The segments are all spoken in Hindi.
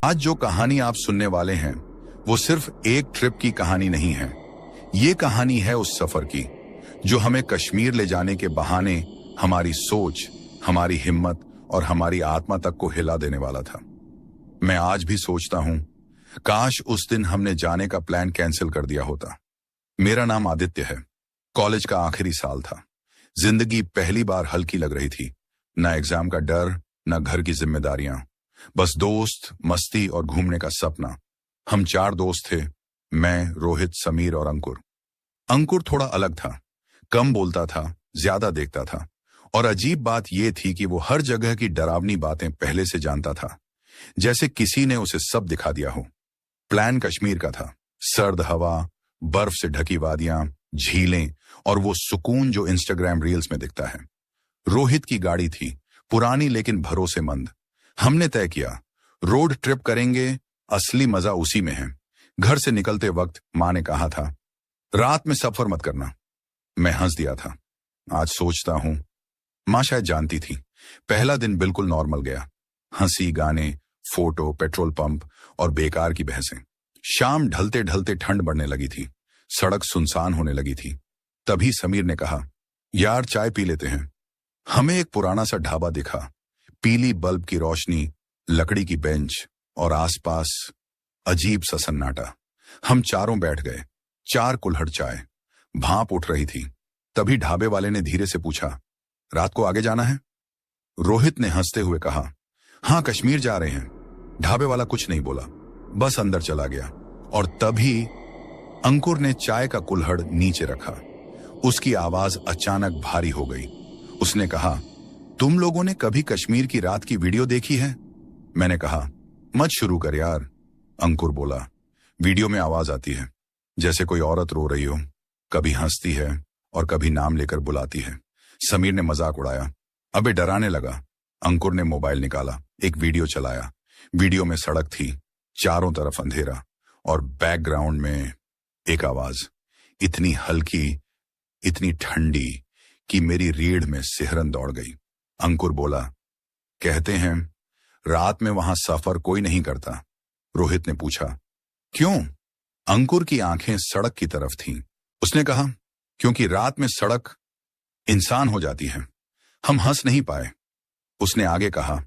आज जो कहानी आप सुनने वाले हैं वो सिर्फ एक ट्रिप की कहानी नहीं है। ये कहानी है उस सफर की जो हमें कश्मीर ले जाने के बहाने हमारी सोच, हमारी हिम्मत और हमारी आत्मा तक को हिला देने वाला था। मैं आज भी सोचता हूं, काश उस दिन हमने जाने का प्लान कैंसिल कर दिया होता। मेरा नाम आदित्य है। कॉलेज का आखिरी साल था। जिंदगी पहली बार हल्की लग रही थी। ना एग्जाम का डर, ना घर की जिम्मेदारियां, बस दोस्त, मस्ती और घूमने का सपना। हम 4 दोस्त थे, मैं, रोहित, समीर और अंकुर। अंकुर थोड़ा अलग था, कम बोलता था, ज्यादा देखता था और अजीब बात यह थी कि वो हर जगह की डरावनी बातें पहले से जानता था, जैसे किसी ने उसे सब दिखा दिया हो। प्लान कश्मीर का था। सर्द हवा, बर्फ से ढकी वादियां, झीलें और वो सुकून जो इंस्टाग्राम रील्स में दिखता है। रोहित की गाड़ी थी, पुरानी लेकिन भरोसेमंद। हमने तय किया, रोड ट्रिप करेंगे, असली मजा उसी में है। घर से निकलते वक्त मां ने कहा था, रात में सफर मत करना। मैं हंस दिया था। आज सोचता हूं, मां शायद जानती थी। पहला दिन बिल्कुल नॉर्मल गया। हंसी, गाने, फोटो, पेट्रोल पंप और बेकार की बहसें। शाम ढलते ढलते ठंड बढ़ने लगी थी। सड़क सुनसान होने लगी थी। तभी समीर ने कहा, यार चाय पी लेते हैं। हमें एक पुराना सा ढाबा दिखा। पीली बल्ब की रोशनी, लकड़ी की बेंच और आसपास अजीब सा सन्नाटा। हम चारों बैठ गए। 4 कुल्हड़ चाय। भाप उठ रही थी। तभी ढाबे वाले ने धीरे से पूछा, रात को आगे जाना है? रोहित ने हंसते हुए कहा, हाँ, कश्मीर जा रहे हैं। ढाबे वाला कुछ नहीं बोला, बस अंदर चला गया। और तभी अंकुर ने चाय का कुल्हड़ नीचे रखा। उसकी आवाज अचानक भारी हो गई। उसने कहा, तुम लोगों ने कभी कश्मीर की रात की वीडियो देखी है? मैंने कहा, मत शुरू कर यार। अंकुर बोला, वीडियो में आवाज आती है जैसे कोई औरत रो रही हो, कभी हंसती है और कभी नाम लेकर बुलाती है। समीर ने मजाक उड़ाया, अबे डराने लगा। अंकुर ने मोबाइल निकाला, एक वीडियो चलाया। वीडियो में सड़क थी, चारों तरफ अंधेरा और बैकग्राउंड में एक आवाज, इतनी हल्की, इतनी ठंडी कि मेरी रीढ़ में सिहरन दौड़ गई। अंकुर बोला, कहते हैं रात में वहां सफर कोई नहीं करता। रोहित ने पूछा, क्यों? अंकुर की आंखें सड़क की तरफ थीं। उसने कहा, क्योंकि रात में सड़क इंसान हो जाती है। हम हंस नहीं पाए। उसने आगे कहा,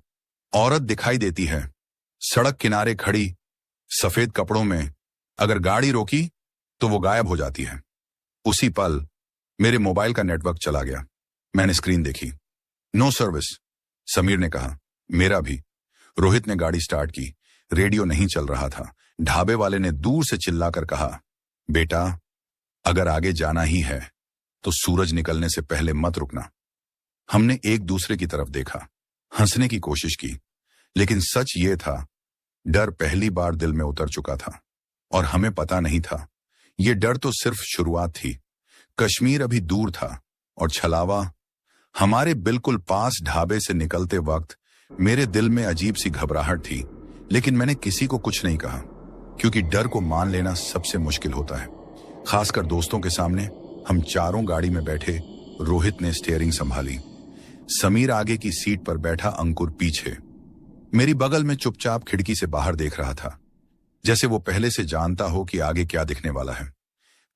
औरत दिखाई देती है सड़क किनारे खड़ी, सफेद कपड़ों में। अगर गाड़ी रोकी तो वो गायब हो जाती है। उसी पल मेरे मोबाइल का नेटवर्क चला गया। मैंने स्क्रीन देखी, नो सर्विस। समीर ने कहा, मेरा भी। रोहित ने गाड़ी स्टार्ट की। रेडियो नहीं चल रहा था। ढाबे वाले ने दूर से चिल्लाकर कहा, बेटा, अगर आगे जाना ही है तो सूरज निकलने से पहले मत रुकना। हमने एक दूसरे की तरफ देखा, हंसने की कोशिश की, लेकिन सच ये था, डर पहली बार दिल में उतर चुका था। और हमें पता नहीं था, ये डर तो सिर्फ शुरुआत थी। कश्मीर अभी दूर था और छलावा हमारे बिल्कुल पास। ढाबे से निकलते वक्त मेरे दिल में अजीब सी घबराहट थी, लेकिन मैंने किसी को कुछ नहीं कहा, क्योंकि डर को मान लेना सबसे मुश्किल होता है, खासकर दोस्तों के सामने। हम चारों गाड़ी में बैठे। रोहित ने स्टीयरिंग संभाली। समीर आगे की सीट पर बैठा, अंकुर पीछे। मेरी बगल में चुपचाप खिड़की से बाहर देख रहा था, जैसे वो पहले से जानता हो कि आगे क्या दिखने वाला है।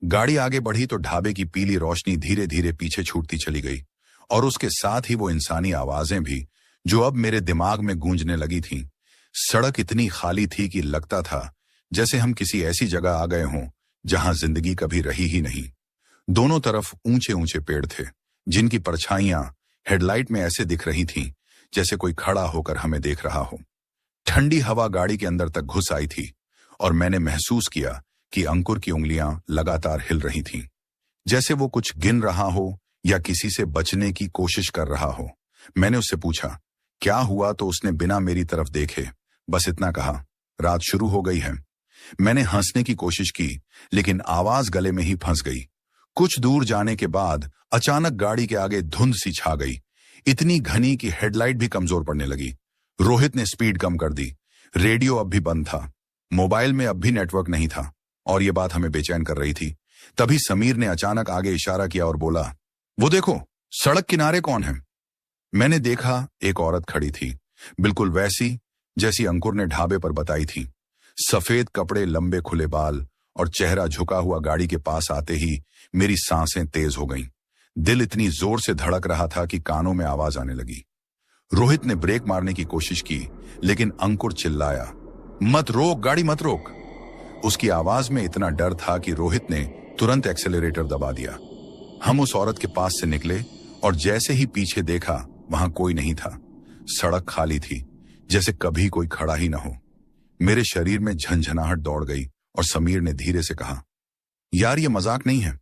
गाड़ी आगे बढ़ी तो ढाबे की पीली रोशनी धीरे धीरे पीछे छूटती चली गई, और उसके साथ ही वो इंसानी आवाजें भी जो अब मेरे दिमाग में गूंजने लगी थीं। सड़क इतनी खाली थी कि लगता था जैसे हम किसी ऐसी जगह आ गए हों जहां जिंदगी कभी रही ही नहीं। दोनों तरफ ऊंचे ऊंचे पेड़ थे, जिनकी परछाइयां हेडलाइट में ऐसे दिख रही थीं जैसे कोई खड़ा होकर हमें देख रहा हो। ठंडी हवा गाड़ी के अंदर तक घुस आई थी और मैंने महसूस किया कि अंकुर की उंगलियां लगातार हिल रही थीं, जैसे वो कुछ गिन रहा हो या किसी से बचने की कोशिश कर रहा हो। मैंने उससे पूछा, क्या हुआ? तो उसने बिना मेरी तरफ देखे बस इतना कहा, रात शुरू हो गई है। मैंने हंसने की कोशिश की, लेकिन आवाज गले में ही फंस गई। कुछ दूर जाने के बाद अचानक गाड़ी के आगे धुंध सी छा गई, इतनी घनी कि हेडलाइट भी कमजोर पड़ने लगी। रोहित ने स्पीड कम कर दी। रेडियो अब भी बंद था, मोबाइल में अब भी नेटवर्क नहीं था, और ये बात हमें बेचैन कर रही थी। तभी समीर ने अचानक आगे इशारा किया और बोला, वो देखो, सड़क किनारे कौन है? मैंने देखा, एक औरत खड़ी थी, बिल्कुल वैसी जैसी अंकुर ने ढाबे पर बताई थी। सफेद कपड़े, लंबे खुले बाल और चेहरा झुका हुआ गाड़ी के पास आते ही मेरी सांसें तेज हो गईं। दिल इतनी जोर से धड़क रहा था कि कानों में आवाज आने लगी। रोहित ने ब्रेक मारने की कोशिश की, लेकिन अंकुर चिल्लाया, मत रोक, गाड़ी मत रोक। उसकी आवाज में इतना डर था कि रोहित ने तुरंत एक्सेलरेटर दबा दिया। हम उस औरत के पास से निकले और जैसे ही पीछे देखा, वहां कोई नहीं था। सड़क खाली थी, जैसे कभी कोई खड़ा ही ना हो। मेरे शरीर में झंझनाहट दौड़ गई और समीर ने धीरे से कहा, यार ये मजाक नहीं है।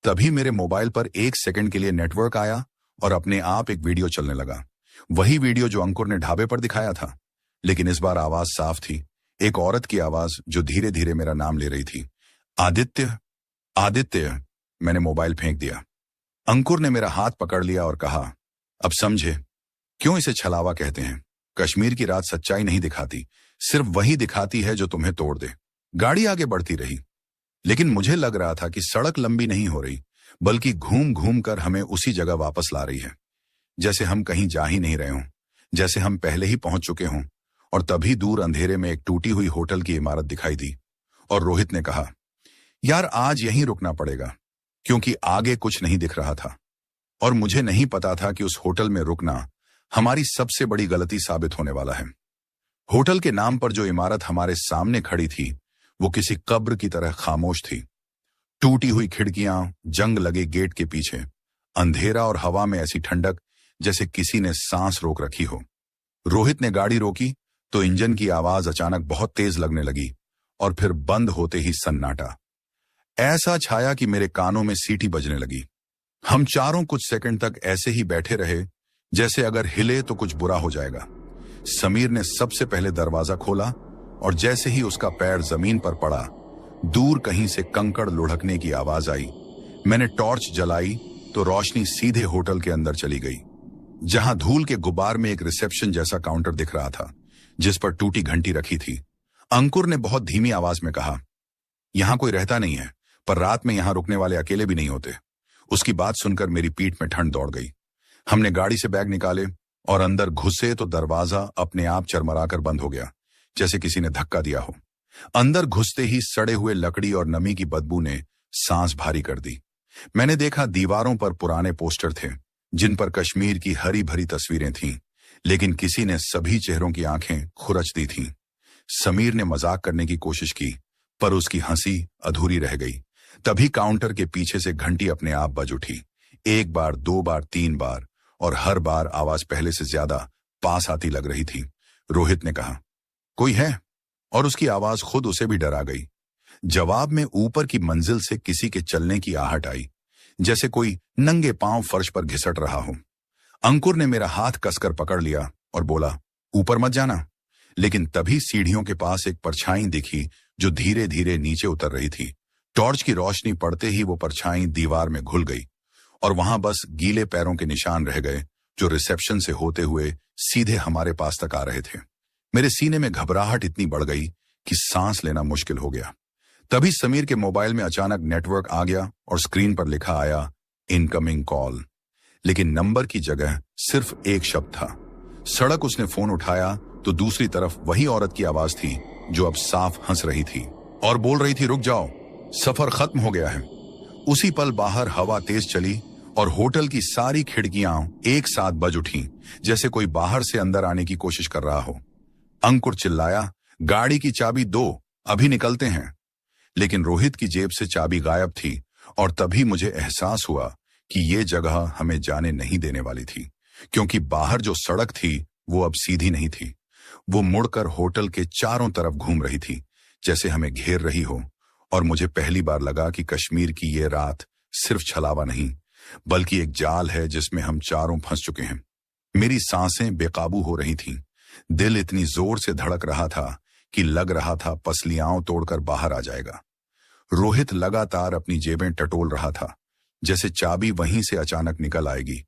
तभी मेरे मोबाइल पर 1 सेकंड के लिए नेटवर्क आया और अपने आप एक वीडियो चलने लगा। वही वीडियो जो अंकुर ने ढाबे पर दिखाया था, लेकिन इस बार आवाज साफ थी। एक औरत की आवाज जो धीरे धीरे मेरा नाम ले रही थी। आदित्य, आदित्य। मैंने मोबाइल फेंक दिया। अंकुर ने मेरा हाथ पकड़ लिया और कहा, अब समझे क्यों इसे छलावा कहते हैं। कश्मीर की रात सच्चाई नहीं दिखाती, सिर्फ वही दिखाती है जो तुम्हें तोड़ दे। गाड़ी आगे बढ़ती रही, लेकिन मुझे लग रहा था कि सड़क लंबी नहीं हो रही, बल्कि घूम घूम कर हमें उसी जगह वापस ला रही है। जैसे हम कहीं जा ही नहीं रहे हों, जैसे हम पहले ही पहुंच चुके हों। और तभी दूर अंधेरे में एक टूटी हुई होटल की इमारत दिखाई दी और रोहित ने कहा, यार आज यहीं रुकना पड़ेगा, क्योंकि आगे कुछ नहीं दिख रहा था। और मुझे नहीं पता था कि उस होटल में रुकना हमारी सबसे बड़ी गलती साबित होने वाला है। होटल के नाम पर जो इमारत हमारे सामने खड़ी थी, वो किसी कब्र की तरह खामोश थी। टूटी हुई खिड़कियां, जंग लगे गेट के पीछे, अंधेरा और हवा में ऐसी ठंडक जैसे किसी ने सांस रोक रखी हो। रोहित ने गाड़ी रोकी तो इंजन की आवाज अचानक बहुत तेज लगने लगी और फिर बंद होते ही सन्नाटा ऐसा छाया कि मेरे कानों में सीटी बजने लगी। हम चारों कुछ सेकंड तक ऐसे ही बैठे रहे, जैसे अगर हिले तो कुछ बुरा हो जाएगा। समीर ने सबसे पहले दरवाजा खोला और जैसे ही उसका पैर जमीन पर पड़ा, दूर कहीं से कंकड़ लुढ़कने की आवाज आई। मैंने टॉर्च जलाई तो रोशनी सीधे होटल के अंदर चली गई, जहां धूल के गुबार में एक रिसेप्शन जैसा काउंटर दिख रहा था, जिस पर टूटी घंटी रखी थी। अंकुर ने बहुत धीमी आवाज में कहा, यहां कोई रहता नहीं है, पर रात में यहां रुकने वाले अकेले भी नहीं होते। उसकी बात सुनकर मेरी पीठ में ठंड दौड़ गई। हमने गाड़ी से बैग निकाले और अंदर घुसे तो दरवाजा अपने आप चरमराकर बंद हो गया, जैसे किसी ने धक्का दिया हो। अंदर घुसते ही सड़े हुए लकड़ी और नमी की बदबू ने सांस भारी कर दी। मैंने देखा दीवारों पर पुराने पोस्टर थे, जिन पर कश्मीर की हरी भरी तस्वीरें थीं, लेकिन किसी ने सभी चेहरों की आंखें खुरच दी थीं। समीर ने मजाक करने की कोशिश की, पर उसकी हंसी अधूरी रह गई। तभी काउंटर के पीछे से घंटी अपने आप बज उठी। 1 बार, 2 बार, 3 बार, और हर बार आवाज पहले से ज्यादा पास आती लग रही थी। रोहित ने कहा, कोई है? और उसकी आवाज खुद उसे भी डरा गई। जवाब में ऊपर की मंजिल से किसी के चलने की आहट आई, जैसे कोई नंगे पांव फर्श पर घिसट रहा हो। अंकुर ने मेरा हाथ कसकर पकड़ लिया और बोला, ऊपर मत जाना। लेकिन तभी सीढ़ियों के पास एक परछाई दिखी जो धीरे धीरे नीचे उतर रही थी। टॉर्च की रोशनी पड़ते ही वो परछाई दीवार में घुल गई और वहां बस गीले पैरों के निशान रह गए, जो रिसेप्शन से होते हुए सीधे हमारे पास तक आ रहे थे। मेरे सीने में घबराहट इतनी बढ़ गई कि सांस लेना मुश्किल हो गया। तभी समीर के मोबाइल में अचानक नेटवर्क आ गया और स्क्रीन पर लिखा आया, इनकमिंग कॉल। लेकिन नंबर की जगह सिर्फ एक शब्द था। सड़क उसने फोन उठाया तो दूसरी तरफ वही औरत की आवाज थी, जो अब साफ हंस रही थी और बोल रही थी, रुक जाओ, सफर खत्म हो गया है। उसी पल बाहर हवा तेज चली और होटल की सारी खिड़कियां एक साथ बज उठी, जैसे कोई बाहर से अंदर आने की कोशिश कर रहा हो। अंकुर चिल्लाया, गाड़ी की चाबी दो, अभी निकलते हैं। लेकिन रोहित की जेब से चाबी गायब थी और तभी मुझे एहसास हुआ कि ये जगह हमें जाने नहीं देने वाली थी, क्योंकि बाहर जो सड़क थी वो अब सीधी नहीं थी। वो मुड़कर होटल के चारों तरफ घूम रही थी, जैसे हमें घेर रही हो। और मुझे पहली बार लगा कि कश्मीर की ये रात सिर्फ छलावा नहीं, बल्कि एक जाल है जिसमें हम चारों फंस चुके हैं। मेरी सांसें बेकाबू हो रही थीं। दिल इतनी जोर से धड़क रहा था कि लग रहा था पसलियां तोड़कर बाहर आ जाएगा। रोहित लगातार अपनी जेबें टटोल रहा था, जैसे चाबी वहीं से अचानक निकल आएगी,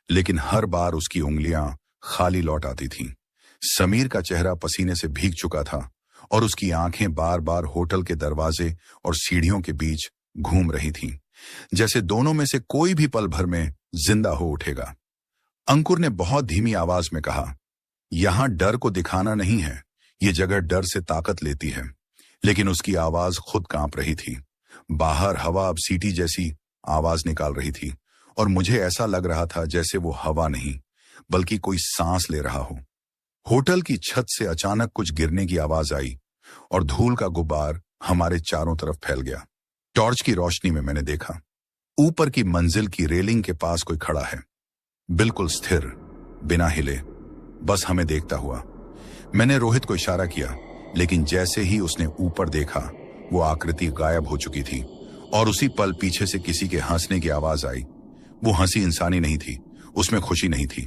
लेकिन हर बार उसकी उंगलियां खाली लौट आती थीं। समीर का चेहरा पसीने से भीग चुका था और उसकी आंखें बार बार होटल के दरवाजे और सीढ़ियों के बीच घूम रही थीं, जैसे दोनों में से कोई भी पल भर में जिंदा हो उठेगा। अंकुर ने बहुत धीमी आवाज में कहा, यहां डर को दिखाना नहीं है, ये जगह डर से ताकत लेती है, लेकिन उसकी आवाज खुद कांप रही थी। बाहर हवा अब सीटी जैसी आवाज निकाल रही थी और मुझे ऐसा लग रहा था जैसे वो हवा नहीं बल्कि कोई सांस ले रहा हो। होटल की छत से अचानक कुछ गिरने की आवाज आई और धूल का गुब्बार हमारे चारों तरफ फैल गया। टॉर्च की रोशनी में मैंने देखा, ऊपर की मंजिल की रेलिंग के पास कोई खड़ा है, बिल्कुल स्थिर, बिना हिले, बस हमें देखता हुआ। मैंने रोहित को इशारा किया, लेकिन जैसे ही उसने ऊपर देखा वो आकृति गायब हो चुकी थी और उसी पल पीछे से किसी के हंसने की आवाज आई। वो हंसी इंसानी नहीं थी, उसमें खुशी नहीं थी,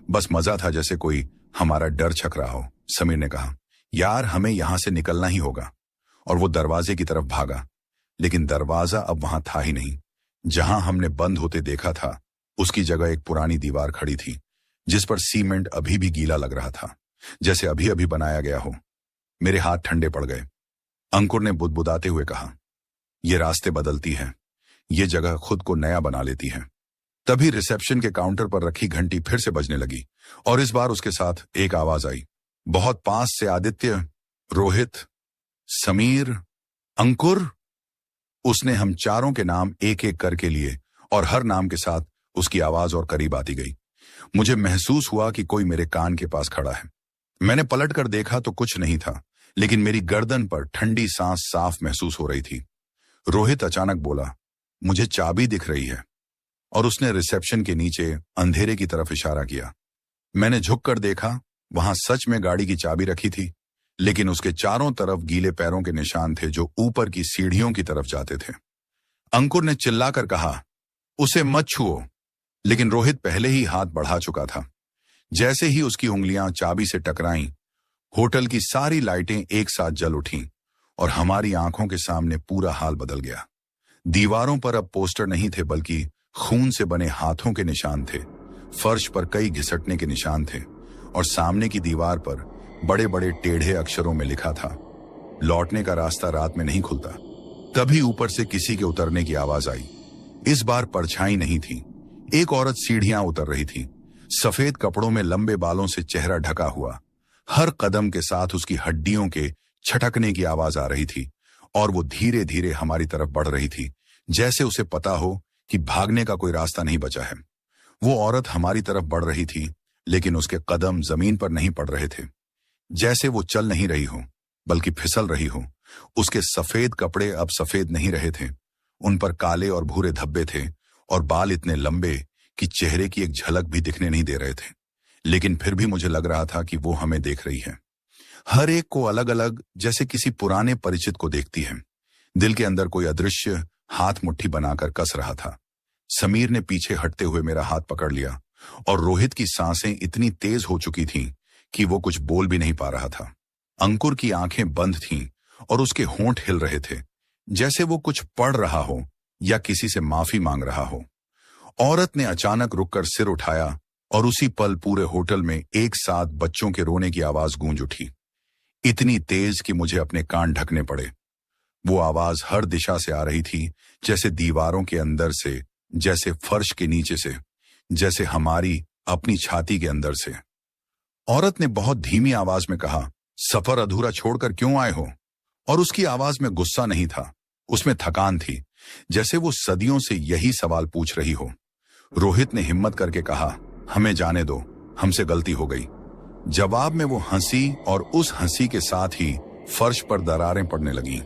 बस मजा था, जैसे कोई हमारा डर छक रहा हो। समीर ने कहा, यार हमें यहां से निकलना ही होगा, और वो दरवाजे की तरफ भागा, लेकिन दरवाजा अब वहां था ही नहीं। जहां हमने बंद होते देखा था उसकी जगह एक पुरानी दीवार खड़ी थी, जिस पर सीमेंट अभी भी गीला लग रहा था, जैसे अभी अभी बनाया गया हो। मेरे हाथ ठंडे पड़ गए। अंकुर ने बुदबुदाते हुए कहा, ये रास्ते बदलती हैं, ये जगह खुद को नया बना लेती है। तभी रिसेप्शन के काउंटर पर रखी घंटी फिर से बजने लगी और इस बार उसके साथ एक आवाज आई, बहुत पास से, आदित्य, रोहित, समीर, अंकुर। उसने हम चारों के नाम एक एक करके लिए और हर नाम के साथ उसकी आवाज और करीब आती गई। मुझे महसूस हुआ कि कोई मेरे कान के पास खड़ा है। मैंने पलट कर देखा तो कुछ नहीं था, लेकिन मेरी गर्दन पर ठंडी सांस साफ महसूस हो रही थी। रोहित अचानक बोला, मुझे चाबी दिख रही है, और उसने रिसेप्शन के नीचे अंधेरे की तरफ इशारा किया। मैंने झुककर देखा, वहां सच में गाड़ी की चाबी रखी थी, लेकिन उसके चारों तरफ गीले पैरों के निशान थे जो ऊपर की सीढ़ियों की तरफ जाते थे। अंकुर ने चिल्लाकर कहा, उसे मत छुओ, लेकिन रोहित पहले ही हाथ बढ़ा चुका था। जैसे ही उसकी उंगलियां चाबी से टकराईं, होटल की सारी लाइटें एक साथ जल उठीं और हमारी आंखों के सामने पूरा हाल बदल गया। दीवारों पर अब पोस्टर नहीं थे, बल्कि खून से बने हाथों के निशान थे। फर्श पर कई घिसटने के निशान थे और सामने की दीवार पर बड़े बड़े टेढ़े अक्षरों में लिखा था, लौटने का रास्ता रात में नहीं खुलता। तभी ऊपर से किसी के उतरने की आवाज आई। इस बार परछाई नहीं थी, एक औरत सीढ़ियां उतर रही थी, सफेद कपड़ों में, लंबे बालों से चेहरा ढका हुआ। हर कदम के साथ उसकी हड्डियों के छटकने की आवाज आ रही थी और वो धीरे धीरे हमारी तरफ बढ़ रही थी, जैसे उसे पता हो कि भागने का कोई रास्ता नहीं बचा है। वो औरत हमारी तरफ बढ़ रही थी, लेकिन उसके कदम जमीन पर नहीं पड़ रहे थे, जैसे वो चल नहीं रही हो बल्कि फिसल रही हो। उसके सफेद कपड़े अब सफेद नहीं रहे थे, उन पर काले और भूरे धब्बे थे और बाल इतने लंबे कि चेहरे की एक झलक भी दिखने नहीं दे रहे थे। लेकिन फिर भी मुझे लग रहा था कि वो हमें देख रही है, हर एक को अलग अलग, जैसे किसी पुराने परिचित को देखती है। दिल के अंदर कोई अदृश्य हाथ मुट्ठी बनाकर कस रहा था। समीर ने पीछे हटते हुए मेरा हाथ पकड़ लिया और रोहित की सांसें इतनी तेज हो चुकी थीं कि वो कुछ बोल भी नहीं पा रहा था। अंकुर की आंखें बंद थीं और उसके होंठ हिल रहे थे, जैसे वो कुछ पढ़ रहा हो या किसी से माफी मांग रहा हो। औरत ने अचानक रुककर सिर उठाया और उसी पल पूरे होटल में एक साथ बच्चों के रोने की आवाज गूंज उठी, इतनी तेज कि मुझे अपने कान ढकने पड़े। वो आवाज हर दिशा से आ रही थी, जैसे दीवारों के अंदर से, जैसे फर्श के नीचे से, जैसे हमारी अपनी छाती के अंदर से। औरत ने बहुत धीमी आवाज में कहा, सफर अधूरा छोड़कर क्यों आए हो? और उसकी आवाज में गुस्सा नहीं था, उसमें थकान थी, जैसे वो सदियों से यही सवाल पूछ रही हो। रोहित ने हिम्मत करके कहा, हमें जाने दो, हमसे गलती हो गई। जवाब में वो हंसी और उस हंसी के साथ ही फर्श पर दरारें पड़ने लगीं।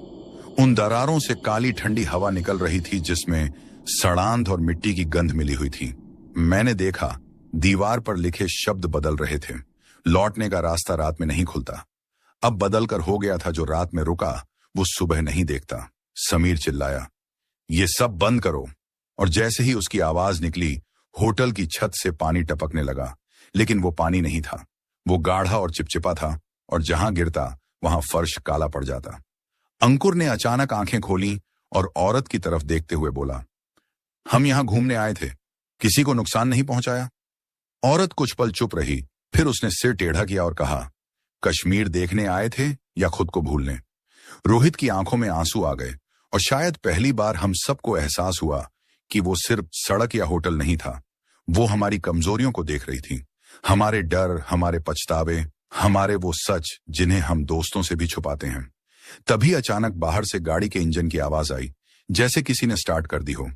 उन दरारों से काली ठंडी हवा निकल रही थी, जिसमें सड़ांध और मिट्टी की गंध मिली हुई थी। मैंने देखा, दीवार पर लिखे शब्द बदल रहे थे, लौटने का रास्ता रात में नहीं खुलता। अब बदल कर हो गया था, जो रात में रुका वो सुबह नहीं देखता। समीर चिल्लाया, ये सब बंद करो। और जैसे ही उसकी आवाज निकली, होटल की छत से पानी टपकने लगा, लेकिन वो पानी नहीं था, वो गाढ़ा और चिपचिपा था और जहां गिरता वहां फर्श काला पड़ जाता। अंकुर ने अचानक आंखें खोली और औरत की तरफ देखते हुए बोला, हम यहां घूमने आए थे, किसी को नुकसान नहीं पहुंचाया। औरत कुछ पल चुप रही, फिर उसने सिर टेढ़ा किया और कहा, कश्मीर देखने आए थे या खुद को भूलने? रोहित की आंखों में आंसू आ गए और शायद पहली बार हम सबको एहसास हुआ कि वो सिर्फ सड़क या होटल नहीं था, वो हमारी कमजोरियों को देख रही थी, हमारे डर, हमारे पछतावे, हमारे वो सच जिन्हें हम दोस्तों से भी छुपाते हैं। तभी अचानक बाहर से गाड़ी के इंजन की आवाज आई, जैसे किसी ने स्टार्ट कर दी हो।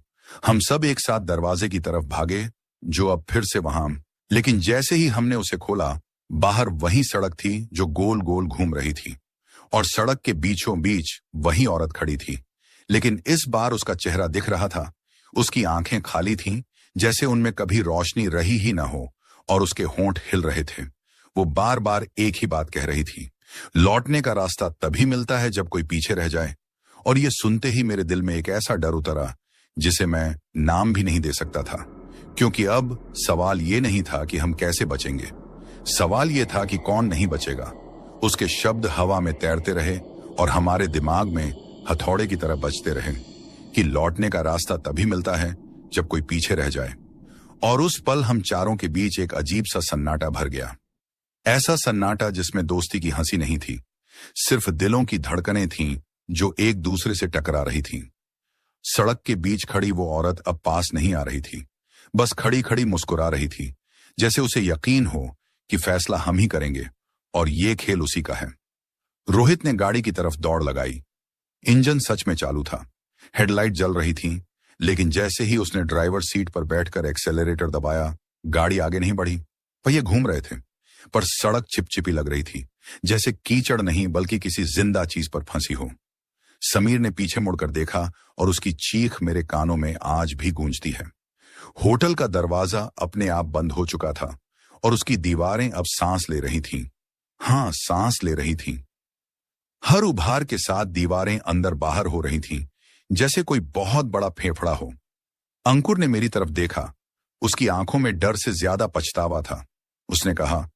हम सब एक साथ दरवाजे की तरफ भागे, जो अब फिर से वहां। लेकिन जैसे ही हमने उसे खोला, बाहर वही सड़क थी जो गोल गोल घूम रही थी, और सड़क के बीचों बीच वही औरत खड़ी थी। लेकिन इस बार उसका चेहरा दिख रहा था। उसकी आंखें खाली थीं, जैसे उनमें कभी रोशनी रही ही ना हो, और उसके होंठ हिल रहे थे। वो बार बार एक ही बात कह रही थी, लौटने का रास्ता तभी मिलता है जब कोई पीछे रह जाए। और ये सुनते ही मेरे दिल में एक ऐसा डर उतरा जिसे मैं नाम भी नहीं दे सकता था, क्योंकि अब सवाल ये नहीं था कि हम कैसे बचेंगे, सवाल ये था कि कौन नहीं बचेगा। उसके शब्द हवा में तैरते रहे और हमारे दिमाग में हथौड़े की तरह बजते रहे कि लौटने का रास्ता तभी मिलता है जब कोई पीछे रह जाए। और उस पल हम चारों के बीच एक अजीब सा सन्नाटा भर गया। ऐसा सन्नाटा जिसमें दोस्ती की हंसी नहीं थी, सिर्फ दिलों की धड़कनें थीं जो एक दूसरे से टकरा रही थीं। सड़क के बीच खड़ी वो औरत अब पास नहीं आ रही थी, बस खड़ी खड़ी मुस्कुरा रही थी, जैसे उसे यकीन हो कि फैसला हम ही करेंगे और ये खेल उसी का है। रोहित ने गाड़ी की तरफ दौड़ लगाई। इंजन सच में चालू था, हेडलाइट जल रही थी, लेकिन जैसे ही उसने ड्राइवर सीट पर बैठकर एक्सेलरेटर दबाया, गाड़ी आगे नहीं बढ़ी। पहिए घूम रहे थे, पर सड़क चिपचिपी लग रही थी, जैसे कीचड़ नहीं बल्कि किसी जिंदा चीज पर फंसी हो। समीर ने पीछे मुड़कर देखा और उसकी चीख मेरे कानों में आज भी गूंजती है। होटल का दरवाजा अपने आप बंद हो चुका था और उसकी दीवारें अब सांस ले रही थीं। हाँ, सांस ले रही थीं। हर उभार के साथ दीवारें अंदर बाहर हो रही थीं, जैसे कोई बहुत बड़ा फेफड़ा हो। अंकुर ने मेरी तरफ देखा। उसकी आंखों में डर से ज्यादा पछतावा था। उसने कहा,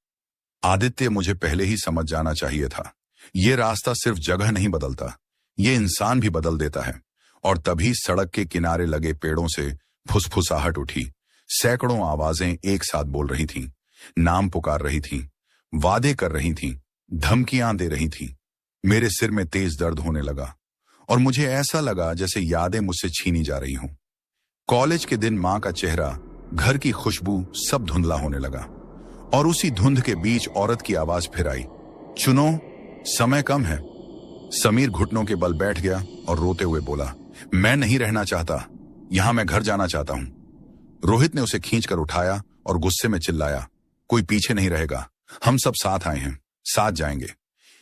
आदित्य, मुझे पहले ही समझ जाना चाहिए था। ये रास्ता सिर्फ जगह नहीं बदलता, ये इंसान भी बदल देता है। और तभी सड़क के किनारे लगे पेड़ों से फुसफुसाहट उठी। सैकड़ों आवाजें एक साथ बोल रही थीं, नाम पुकार रही थीं, वादे कर रही थीं, धमकियां दे रही थीं। मेरे सिर में तेज दर्द होने लगा और मुझे ऐसा लगा जैसे यादें मुझसे छीनी जा रही हों। कॉलेज के दिन, मां का चेहरा, घर की खुशबू, सब धुंधला होने लगा। और उसी धुंध के बीच औरत की आवाज फिर आई, चुनो, समय कम है। समीर घुटनों के बल बैठ गया और रोते हुए बोला, मैं नहीं रहना चाहता यहां, मैं घर जाना चाहता हूं। रोहित ने उसे खींचकर उठाया और गुस्से में चिल्लाया, कोई पीछे नहीं रहेगा, हम सब साथ आए हैं, साथ जाएंगे।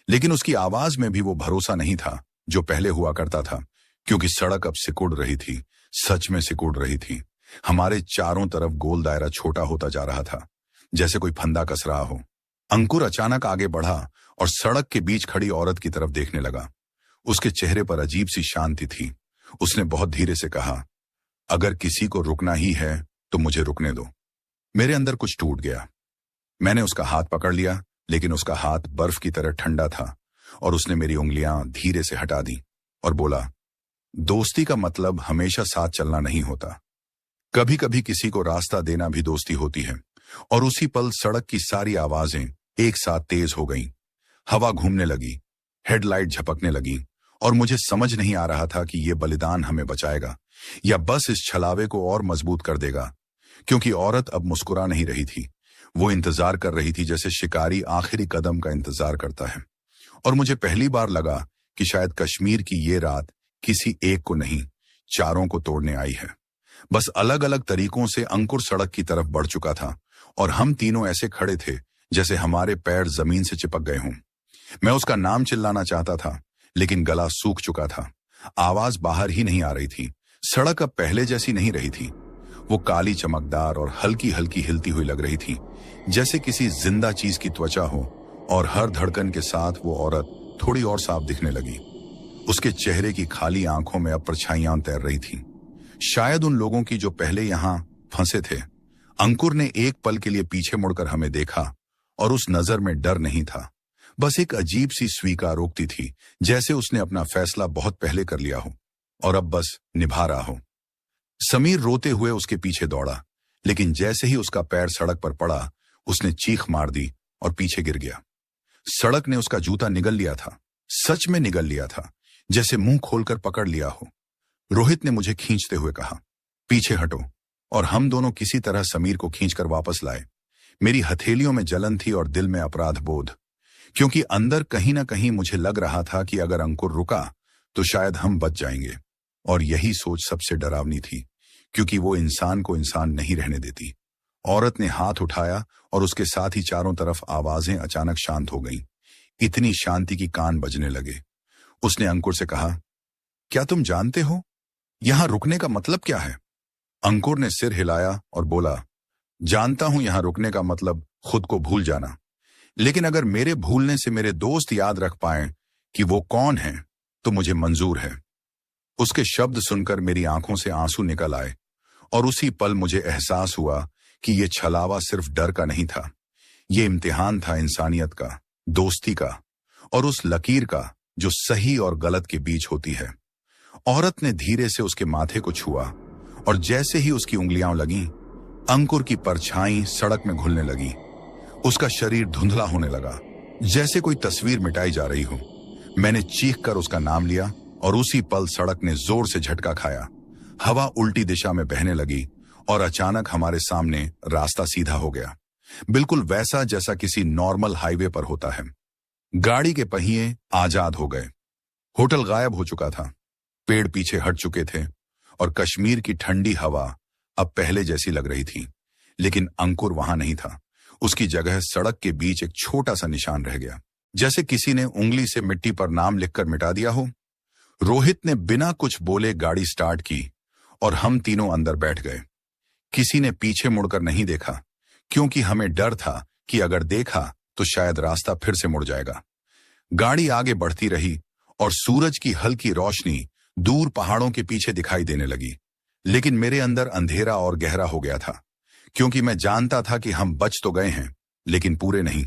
लेकिन उसकी आवाज में भी वो भरोसा नहीं था जो पहले हुआ करता था, क्योंकि सड़क अब सिकुड़ रही थी, सच में सिकुड़ रही थी। हमारे चारों तरफ गोल दायरा छोटा होता जा रहा था, जैसे कोई फंदा कस रहा हो। अंकुर अचानक आगे बढ़ा और सड़क के बीच खड़ी औरत की तरफ देखने लगा। उसके चेहरे पर अजीब सी शांति थी। उसने बहुत धीरे से कहा, अगर किसी को रुकना ही है तो मुझे रुकने दो। मेरे अंदर कुछ टूट गया। मैंने उसका हाथ पकड़ लिया, लेकिन उसका हाथ बर्फ की तरह ठंडा था और उसने मेरी उंगलियां धीरे से हटा दी और बोला, दोस्ती का मतलब हमेशा साथ चलना नहीं होता, कभी कभी किसी को रास्ता देना भी दोस्ती होती है। और उसी पल सड़क की सारी आवाजें एक साथ तेज हो गईं। हवा घूमने लगी, हेडलाइट झपकने लगी, और मुझे समझ नहीं आ रहा था कि यह बलिदान हमें बचाएगा या बस इस छलावे को और मजबूत कर देगा। क्योंकि औरत अब मुस्कुरा नहीं रही थी, वो इंतजार कर रही थी जैसे शिकारी आखिरी कदम का इंतजार करता है। और मुझे पहली बार लगा कि शायद कश्मीर की ये रात किसी एक को नहीं, चारों को तोड़ने आई है। बस अलग अलग तरीकों से अंकुर सड़क की तरफ बढ़ चुका था और हम तीनों ऐसे खड़े थे जैसे हमारे पैर जमीन से चिपक गए हों। मैं उसका नाम चिल्लाना चाहता था, लेकिन गला सूख चुका था, आवाज बाहर ही नहीं आ रही थी। सड़क अब पहले जैसी नहीं रही थी। वो काली, चमकदार और हल्की हल्की हिलती हुई लग रही थी, जैसे किसी जिंदा चीज की त्वचा हो। और हर धड़कन के साथ वो औरत थोड़ी और साफ दिखने लगी। उसके चेहरे की खाली आंखों में अब परछाइयां तैर रही थीं, शायद उन लोगों की जो पहले यहां फंसे थे। अंकुर ने एक पल के लिए पीछे मुड़कर हमें देखा और उस नजर में डर नहीं था, बस एक अजीब सी स्वीकारोक्ति थी, जैसे उसने अपना फैसला बहुत पहले कर लिया हो और अब बस निभा रहा हो। समीर रोते हुए उसके पीछे दौड़ा, लेकिन जैसे ही उसका पैर सड़क पर पड़ा, उसने चीख मार दी और पीछे गिर गया। सड़क ने उसका जूता निगल लिया था, सच में निगल लिया था, जैसे मुंह खोलकर पकड़ लिया हो। रोहित ने मुझे खींचते हुए कहा, पीछे हटो, और हम दोनों किसी तरह समीर को खींचकर वापस लाए। मेरी हथेलियों में जलन थी और दिल में अपराध बोध। क्योंकि अंदर कहीं ना कहीं मुझे लग रहा था कि अगर अंकुर रुका तो शायद हम बच जाएंगे। और यही सोच सबसे डरावनी थी, क्योंकि वो इंसान को इंसान नहीं रहने देती। औरत ने हाथ उठाया और उसके साथ ही चारों तरफ आवाजें अचानक शांत हो गईं। इतनी शांति की कान बजने लगे। उसने अंकुर से कहा, क्या तुम जानते हो यहां रुकने का मतलब क्या है? अंकुर ने सिर हिलाया और बोला, जानता हूं यहां रुकने का मतलब खुद को भूल जाना। लेकिन अगर मेरे भूलने से मेरे दोस्त याद रख पाए कि वो कौन है तो मुझे मंजूर है। उसके शब्द सुनकर मेरी आंखों से आंसू निकल आए और उसी पल मुझे एहसास हुआ कि ये छलावा सिर्फ डर का नहीं था, ये इम्तिहान था इंसानियत का, दोस्ती का और उस लकीर का जो सही और गलत के बीच होती है। औरत ने धीरे से उसके माथे को छुआ और जैसे ही उसकी उंगलियां लगीं, अंकुर की परछाई सड़क में घुलने लगी। उसका शरीर धुंधला होने लगा, जैसे कोई तस्वीर मिटाई जा रही हो। मैंने चीखकर उसका नाम लिया और उसी पल सड़क ने जोर से झटका खाया। हवा उल्टी दिशा में बहने लगी और अचानक हमारे सामने रास्ता सीधा हो गया, बिल्कुल वैसा जैसा किसी नॉर्मल हाईवे पर होता है। गाड़ी के पहिए आजाद हो गए, होटल गायब हो चुका था, पेड़ पीछे हट चुके थे और कश्मीर की ठंडी हवा अब पहले जैसी लग रही थी। लेकिन अंकुर वहां नहीं था। उसकी जगह सड़क के बीच एक छोटा सा निशान रह गया, जैसे किसी ने उंगली से मिट्टी पर नाम लिखकर मिटा दिया हो। रोहित ने बिना कुछ बोले गाड़ी स्टार्ट की और हम तीनों अंदर बैठ गए। किसी ने पीछे मुड़कर नहीं देखा, क्योंकि हमें डर था कि अगर देखा तो शायद रास्ता फिर से मुड़ जाएगा। गाड़ी आगे बढ़ती रही और सूरज की हल्की रोशनी दूर पहाड़ों के पीछे दिखाई देने लगी। लेकिन मेरे अंदर अंधेरा और गहरा हो गया था, क्योंकि मैं जानता था कि हम बच तो गए हैं लेकिन पूरे नहीं।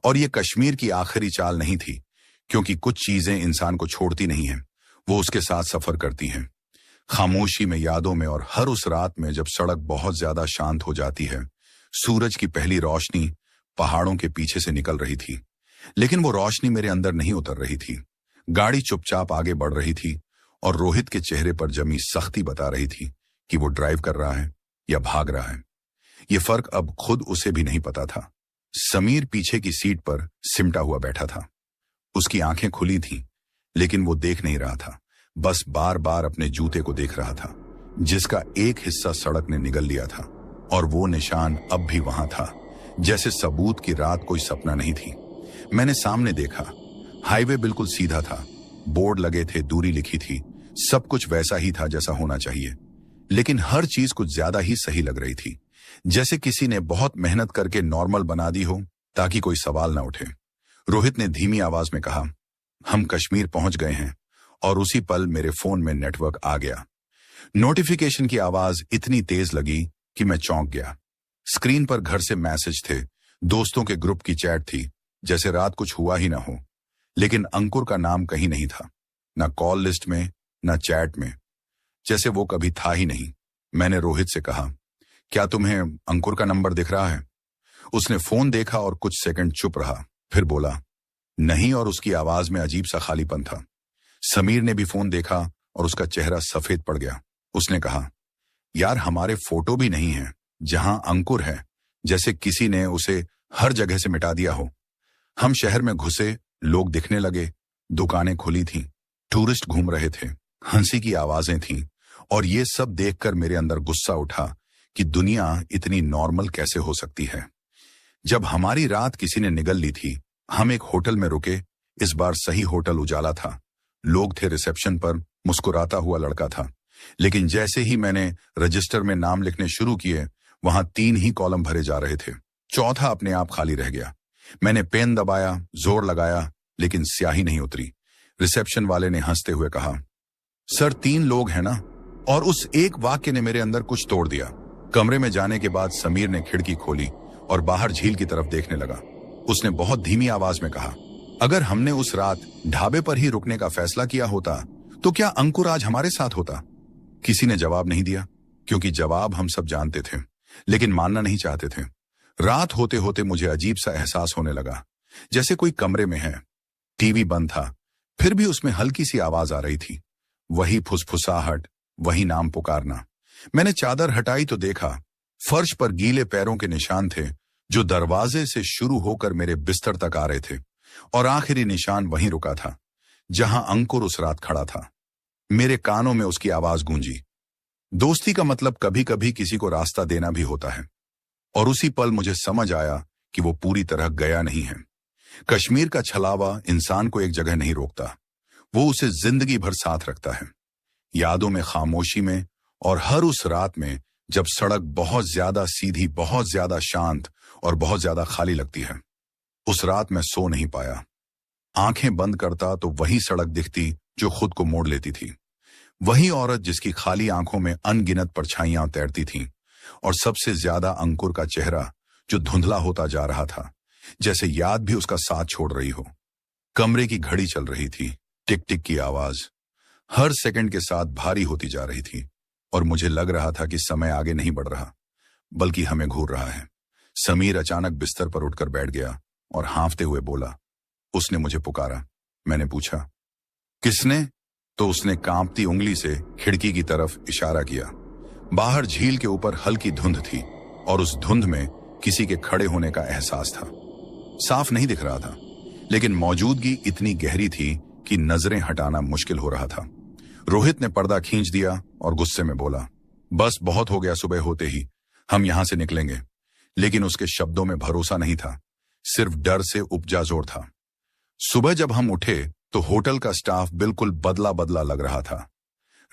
और ये कश्मीर की आखिरी चाल नहीं थी, क्योंकि कुछ चीजें इंसान को छोड़ती नहीं हैं, वो उसके साथ सफर करती हैं। खामोशी में, यादों में और हर उस रात में जब सड़क बहुत ज्यादा शांत हो जाती है। सूरज की पहली रोशनी पहाड़ों के पीछे से निकल रही थी, लेकिन वो रोशनी मेरे अंदर नहीं उतर रही थी। गाड़ी चुपचाप आगे बढ़ रही थी और रोहित के चेहरे पर जमी सख्ती बता रही थी कि वो ड्राइव कर रहा है या भाग रहा है। ये फर्क अब खुद उसे भी नहीं पता था। समीर पीछे की सीट पर सिमटा हुआ बैठा था। उसकी आंखें खुली थीं, लेकिन वो देख नहीं रहा था, बस बार बार अपने जूते को देख रहा था, जिसका एक हिस्सा सड़क ने निगल लिया था। और वो निशान अब भी वहां था, जैसे सबूत की रात कोई सपना नहीं थी। मैंने सामने देखा, हाईवे बिल्कुल सीधा था, बोर्ड लगे थे, दूरी लिखी थी, सब कुछ वैसा ही था जैसा होना चाहिए। लेकिन हर चीज कुछ ज्यादा ही सही लग रही थी, जैसे किसी ने बहुत मेहनत करके नॉर्मल बना दी हो ताकि कोई सवाल ना उठे। रोहित ने धीमी आवाज में कहा, हम कश्मीर पहुंच गए हैं। और उसी पल मेरे फोन में नेटवर्क आ गया। नोटिफिकेशन की आवाज इतनी तेज लगी कि मैं चौंक गया। स्क्रीन पर घर से मैसेज थे, दोस्तों के ग्रुप की चैट थी, जैसे रात कुछ हुआ ही ना हो। लेकिन अंकुर का नाम कहीं नहीं था, ना कॉल लिस्ट में, ना चैट में, जैसे वो कभी था ही नहीं। मैंने रोहित से कहा, क्या तुम्हें अंकुर का नंबर दिख रहा है? उसने फोन देखा और कुछ सेकंड चुप रहा, फिर बोला, नहीं, और उसकी आवाज में अजीब सा खालीपन था। समीर ने भी फोन देखा और उसका चेहरा सफेद पड़ गया। उसने कहा, यार हमारे फोटो भी नहीं है जहां अंकुर है, जैसे किसी ने उसे हर जगह से मिटा दिया हो। हम शहर में घुसे, लोग दिखने लगे, दुकानें खुली थीं, टूरिस्ट घूम रहे थे, हंसी की आवाजें थीं, और ये सब देखकर मेरे अंदर गुस्सा उठा कि दुनिया इतनी नॉर्मल कैसे हो सकती है। जब हमारी रात किसी ने निगल ली थी, हम एक होटल में रुके। इस बार सही होटल उजाला था, लोग थे रिसेप्शन पर, मुस्कुराता हुआ लड़का था। लेकिन जैसे ही मैंने रजिस्टर में नाम लिखने शुरू किए, वहां 3 ही कॉलम भरे जा रहे थे, चौथा अपने आप खाली रह गया। मैंने पेन दबाया, जोर लगाया, लेकिन स्याही नहीं उतरी। रिसेप्शन वाले ने हंसते हुए कहा, सर 3 लोग हैं ना? और उस एक वाक्य ने मेरे अंदर कुछ तोड़ दिया। कमरे में जाने के बाद समीर ने खिड़की खोली और बाहर झील की तरफ देखने लगा। उसने बहुत धीमी आवाज में कहा, अगर हमने उस रात ढाबे पर ही रुकने का फैसला किया होता तो क्या अंकुर आज हमारे साथ होता? किसी ने जवाब नहीं दिया, क्योंकि जवाब हम सब जानते थे, लेकिन मानना नहीं चाहते थे। रात होते होते मुझे अजीब सा एहसास होने लगा, जैसे कोई कमरे में है। टीवी बंद था, फिर भी उसमें हल्की सी आवाज आ रही थी, वही फुसफुसाहट, वही नाम पुकारना। मैंने चादर हटाई तो देखा फर्श पर गीले पैरों के निशान थे, जो दरवाजे से शुरू होकर मेरे बिस्तर तक आ रहे थे। और आखिरी निशान वहीं रुका था जहां अंकुर उस रात खड़ा था। मेरे कानों में उसकी आवाज गूंजी। दोस्ती का मतलब कभी कभी किसी को रास्ता देना भी होता है। और उसी पल मुझे समझ आया कि वो पूरी तरह गया नहीं है। कश्मीर का छलावा इंसान को एक जगह नहीं रोकता, वो उसे जिंदगी भर साथ रखता है। यादों में, खामोशी में, और हर उस रात में जब सड़क बहुत ज्यादा सीधी, बहुत ज्यादा शांत और बहुत ज्यादा खाली लगती है। उस रात मैं सो नहीं पाया। आंखें बंद करता तो वही सड़क दिखती जो खुद को मोड़ लेती थी, वही औरत जिसकी खाली आंखों में अनगिनत परछाइयां तैरती थीं, और सबसे ज्यादा अंकुर का चेहरा जो धुंधला होता जा रहा था, जैसे याद भी उसका साथ छोड़ रही हो। कमरे की घड़ी चल रही थी, टिक टिक की आवाज हर सेकंड के साथ भारी होती जा रही थी, और मुझे लग रहा था कि समय आगे नहीं बढ़ रहा बल्कि हमें घूर रहा है। समीर अचानक बिस्तर पर उठकर बैठ गया और हांफते हुए बोला, उसने मुझे पुकारा। मैंने पूछा, किसने? तो उसने कांपती उंगली से खिड़की की तरफ इशारा किया। बाहर झील के ऊपर हल्की धुंध थी और उस धुंध में किसी के खड़े होने का एहसास था। साफ नहीं दिख रहा था, लेकिन मौजूदगी इतनी गहरी थी कि नजरें हटाना मुश्किल हो रहा था। रोहित ने पर्दा खींच दिया और गुस्से में बोला, बस बहुत हो गया, सुबह होते ही हम यहां से निकलेंगे। लेकिन उसके शब्दों में भरोसा नहीं था, सिर्फ डर से उपजा जोर था। सुबह जब हम उठे तो होटल का स्टाफ बिल्कुल बदला बदला लग रहा था।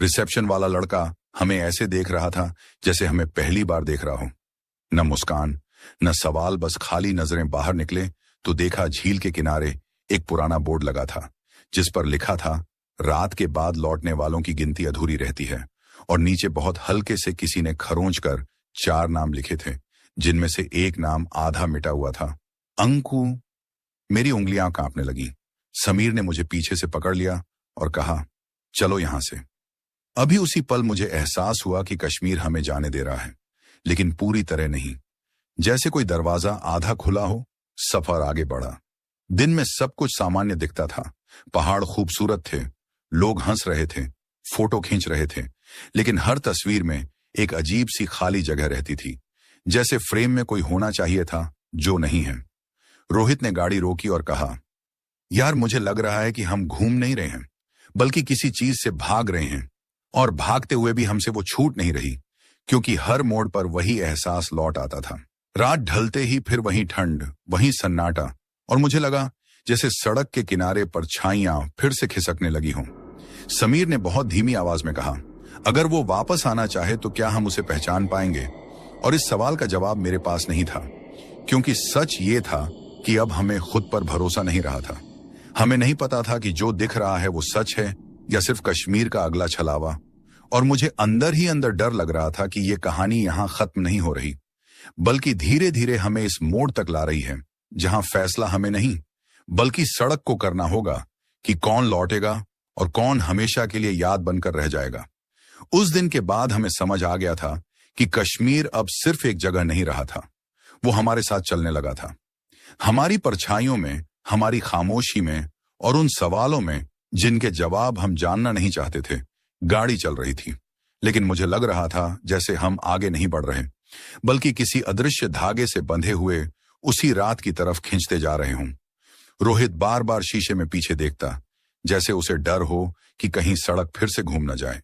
रिसेप्शन वाला लड़का हमें ऐसे देख रहा था जैसे हमें पहली बार देख रहा हो। न मुस्कान, न सवाल, बस खाली नजरें। बाहर निकले तो देखा झील के किनारे एक पुराना बोर्ड लगा था जिस पर लिखा था, रात के बाद लौटने वालों की गिनती अधूरी रहती है। और नीचे बहुत हल्के से किसी ने खरोंच कर 4 नाम लिखे थे, जिनमें से एक नाम आधा मिटा हुआ था, अंकु। मेरी उंगलियां कांपने लगी। समीर ने मुझे पीछे से पकड़ लिया और कहा, चलो यहां से। अभी उसी पल मुझे एहसास हुआ कि कश्मीर हमें जाने दे रहा है, लेकिन पूरी तरह नहीं। जैसे कोई दरवाजा आधा खुला हो। सफर आगे बढ़ा। दिन में सब कुछ सामान्य दिखता था। पहाड़ खूबसूरत थे, लोग हंस रहे थे, फोटो खींच रहे थे, लेकिन हर तस्वीर में एक अजीब सी खाली जगह रहती थी, जैसे फ्रेम में कोई होना चाहिए था जो नहीं है। रोहित ने गाड़ी रोकी और कहा, यार मुझे लग रहा है कि हम घूम नहीं रहे हैं, बल्कि किसी चीज से भाग रहे हैं, और भागते हुए भी हमसे वो छूट नहीं रही, क्योंकि हर मोड़ पर वही एहसास लौट आता था। रात ढलते ही फिर वही ठंड, वही सन्नाटा, और मुझे लगा जैसे सड़क के किनारे पर छाइयां फिर से खिसकने लगी हों। समीर ने बहुत धीमी आवाज में कहा, अगर वो वापस आना चाहे तो क्या हम उसे पहचान पाएंगे? और इस सवाल का जवाब मेरे पास नहीं था, क्योंकि सच ये था कि अब हमें खुद पर भरोसा नहीं रहा था। हमें नहीं पता था कि जो दिख रहा है वो सच है या सिर्फ कश्मीर का अगला छलावा। और मुझे अंदर ही अंदर डर लग रहा था कि ये कहानी यहां खत्म नहीं हो रही, बल्कि धीरे धीरे हमें इस मोड़ तक ला रही है जहां फैसला हमें नहीं बल्कि सड़क को करना होगा कि कौन लौटेगा और कौन हमेशा के लिए याद बनकर रह जाएगा। उस दिन के बाद हमें समझ आ गया था कि कश्मीर अब सिर्फ एक जगह नहीं रहा था, वो हमारे साथ चलने लगा था। हमारी परछाइयों में, हमारी खामोशी में, और उन सवालों में जिनके जवाब हम जानना नहीं चाहते थे। गाड़ी चल रही थी, लेकिन मुझे लग रहा था जैसे हम आगे नहीं बढ़ रहे, बल्कि किसी अदृश्य धागे से बंधे हुए उसी रात की तरफ खींचते जा रहे हों। रोहित बार बार शीशे में पीछे देखता, जैसे उसे डर हो कि कहीं सड़क फिर से घूम न जाए।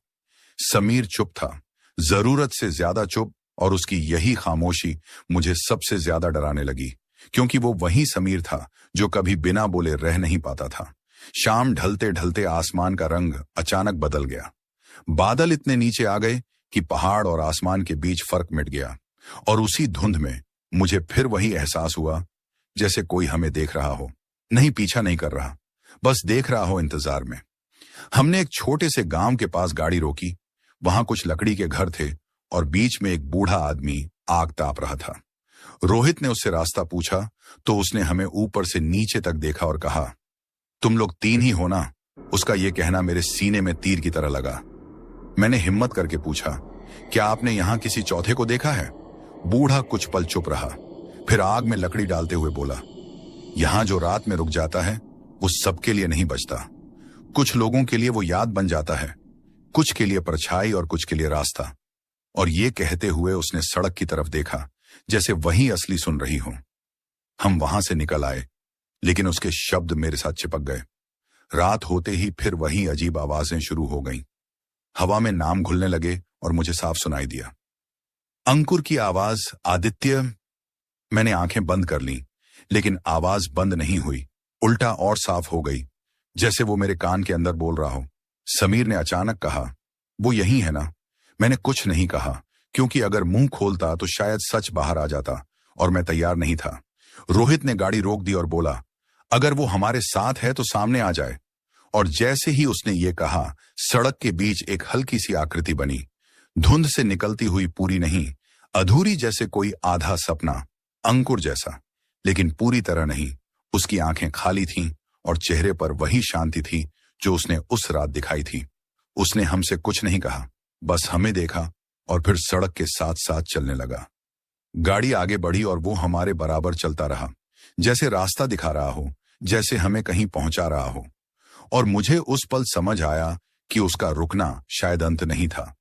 समीर चुप था, जरूरत से ज्यादा चुप, और उसकी यही खामोशी मुझे सबसे ज्यादा डराने लगी, क्योंकि वो वही समीर था जो कभी बिना बोले रह नहीं पाता था। शाम ढलते ढलते आसमान का रंग अचानक बदल गया। बादल इतने नीचे आ गए कि पहाड़ और आसमान के बीच फर्क मिट गया, और उसी धुंध में मुझे फिर वही एहसास हुआ जैसे कोई हमें देख रहा हो, नहीं पीछा नहीं कर रहा, बस देख रहा हो इंतजार में। हमने एक छोटे से गांव के पास गाड़ी रोकी। वहां कुछ लकड़ी के घर थे और बीच में एक बूढ़ा आदमी आग ताप रहा था। रोहित ने उससे रास्ता पूछा तो उसने हमें ऊपर से नीचे तक देखा और कहा, तुम लोग 3 ही हो ना? उसका यह कहना मेरे सीने में तीर की तरह लगा। मैंने हिम्मत करके पूछा, क्या आपने यहां किसी चौथे को देखा है? बूढ़ा कुछ पल चुप रहा, फिर आग में लकड़ी डालते हुए बोला, यहां जो रात में रुक जाता है वो सबके लिए नहीं बचता। कुछ लोगों के लिए वो याद बन जाता है, कुछ के लिए परछाई और कुछ के लिए रास्ता। और ये कहते हुए उसने सड़क की तरफ देखा, जैसे वही असली सुन रही हो। हम वहां से निकल आए, लेकिन उसके शब्द मेरे साथ चिपक गए। रात होते ही फिर वही अजीब आवाजें शुरू हो गईं। हवा में नाम घुलने लगे और मुझे साफ सुनाई दिया। अंकुर की आवाज, आदित्य। मैंने आंखें बंद कर लीं, लेकिन आवाज बंद नहीं हुई, उल्टा और साफ हो गई, जैसे वो मेरे कान के अंदर बोल रहा हो। समीर ने अचानक कहा, वो यही है ना? मैंने कुछ नहीं कहा, क्योंकि अगर मुंह खोलता तो शायद सच बाहर आ जाता, और मैं तैयार नहीं था। रोहित ने गाड़ी रोक दी और बोला, अगर वो हमारे साथ है तो सामने आ जाए। और जैसे ही उसने ये कहा, सड़क के बीच एक हल्की सी आकृति बनी, धुंध से निकलती हुई, पूरी नहीं, अधूरी, जैसे कोई आधा सपना। अंकुर जैसा, लेकिन पूरी तरह नहीं। उसकी आंखें खाली थीं और चेहरे पर वही शांति थी जो उसने उस रात दिखाई थी। उसने हमसे कुछ नहीं कहा, बस हमें देखा और फिर सड़क के साथ साथ चलने लगा। गाड़ी आगे बढ़ी और वो हमारे बराबर चलता रहा, जैसे रास्ता दिखा रहा हो, जैसे हमें कहीं पहुंचा रहा हो। और मुझे उस पल समझ आया कि उसका रुकना शायद अंत नहीं था।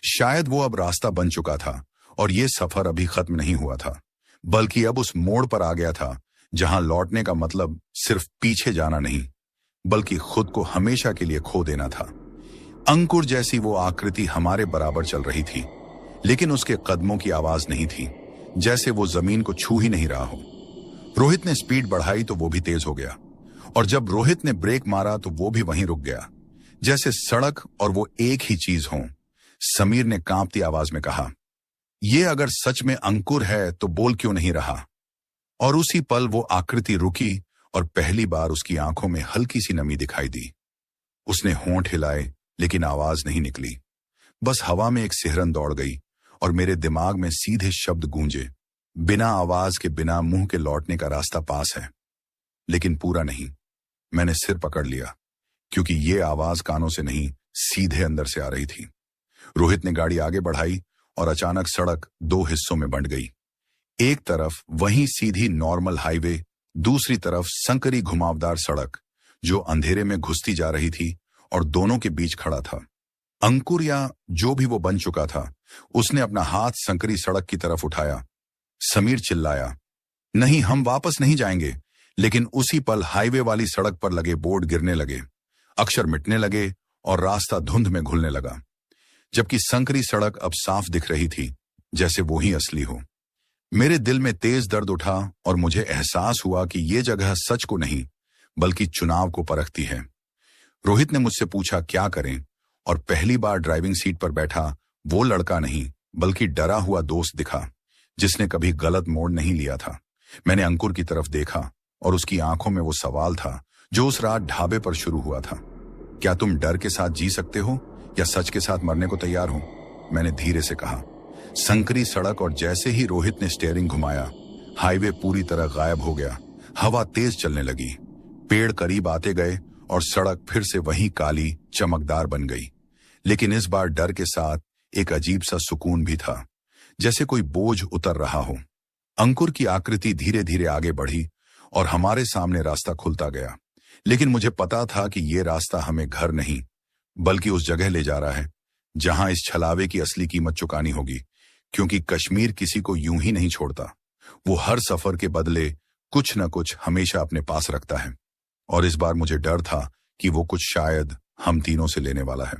शायद वो अब रास्ता बन चुका था और ये सफर अभी खत्म नहीं हुआ था, बल्कि अब उस मोड़ पर आ गया था जहां लौटने का मतलब सिर्फ पीछे जाना नहीं, बल्कि खुद को हमेशा के लिए खो देना था। अंकुर जैसी वो आकृति हमारे बराबर चल रही थी, लेकिन उसके कदमों की आवाज नहीं थी, जैसे वो जमीन को छू ही नहीं रहा हो। रोहित ने स्पीड बढ़ाई तो वो भी तेज हो गया, और जब रोहित ने ब्रेक मारा तो वो भी वहीं रुक गया, जैसे सड़क और वो एक ही चीज हो। समीर ने कांपती आवाज में कहा, ये अगर सच में अंकुर है तो बोल क्यों नहीं रहा? और उसी पल वो आकृति रुकी और पहली बार उसकी आंखों में हल्की सी नमी दिखाई दी। उसने होंठ हिलाए, लेकिन आवाज नहीं निकली। बस हवा में एक सिहरन दौड़ गई और मेरे दिमाग में सीधे शब्द गूंजे, बिना आवाज के, बिना मुंह के लौटने का रास्ता पास है। लेकिन पूरा नहीं। मैंने सिर पकड़ लिया, क्योंकि ये आवाज कानों से नहीं, सीधे अंदर से आ रही थी। रोहित ने गाड़ी आगे बढ़ाई और अचानक सड़क दो हिस्सों में बंट गई। एक तरफ वही सीधी नॉर्मल हाईवे, दूसरी तरफ संकरी घुमावदार सड़क जो अंधेरे में घुसती जा रही थी, और दोनों के बीच खड़ा था अंकुर, या जो भी वो बन चुका था। उसने अपना हाथ संकरी सड़क की तरफ उठाया। समीर चिल्लाया, नहीं, हम वापस नहीं जाएंगे। लेकिन उसी पल हाईवे वाली सड़क पर लगे बोर्ड गिरने लगे, अक्षर मिटने लगे और रास्ता धुंध में घुलने लगा, जबकि संकरी सड़क अब साफ दिख रही थी, जैसे वो ही असली हो। मेरे दिल में तेज दर्द उठा और मुझे एहसास हुआ कि ये जगह सच को नहीं, बल्कि चुनाव को परखती है। रोहित ने मुझसे पूछा क्या करें, और पहली बार ड्राइविंग सीट पर बैठा वो लड़का नहीं, बल्कि डरा हुआ दोस्त दिखा, जिसने कभी गलत मोड़ नहीं लिया था। मैंने अंकुर की तरफ देखा और उसकी आंखों में वो सवाल था जो उस रात ढाबे पर शुरू हुआ था। क्या तुम डर के साथ जी सकते हो या सच के साथ मरने को तैयार हो? मैंने धीरे से कहा। संकरी सड़क, और जैसे ही रोहित ने स्टीयरिंग घुमाया, हाईवे पूरी तरह गायब हो गया। हवा तेज चलने लगी, पेड़ करीब आते गए और सड़क फिर से वही काली चमकदार बन गई। लेकिन इस बार डर के साथ एक अजीब सा सुकून भी था, जैसे कोई बोझ उतर रहा हो। अंकुर की आकृति धीरे धीरे आगे बढ़ी और हमारे सामने रास्ता खुलता गया। लेकिन मुझे पता था कि ये रास्ता हमें घर नहीं, बल्कि उस जगह ले जा रहा है जहां इस छलावे की असली कीमत चुकानी होगी। क्योंकि कश्मीर किसी को यूं ही नहीं छोड़ता, वो हर सफर के बदले कुछ न कुछ हमेशा अपने पास रखता है। और इस बार मुझे डर था कि वो कुछ शायद हम तीनों से लेने वाला है।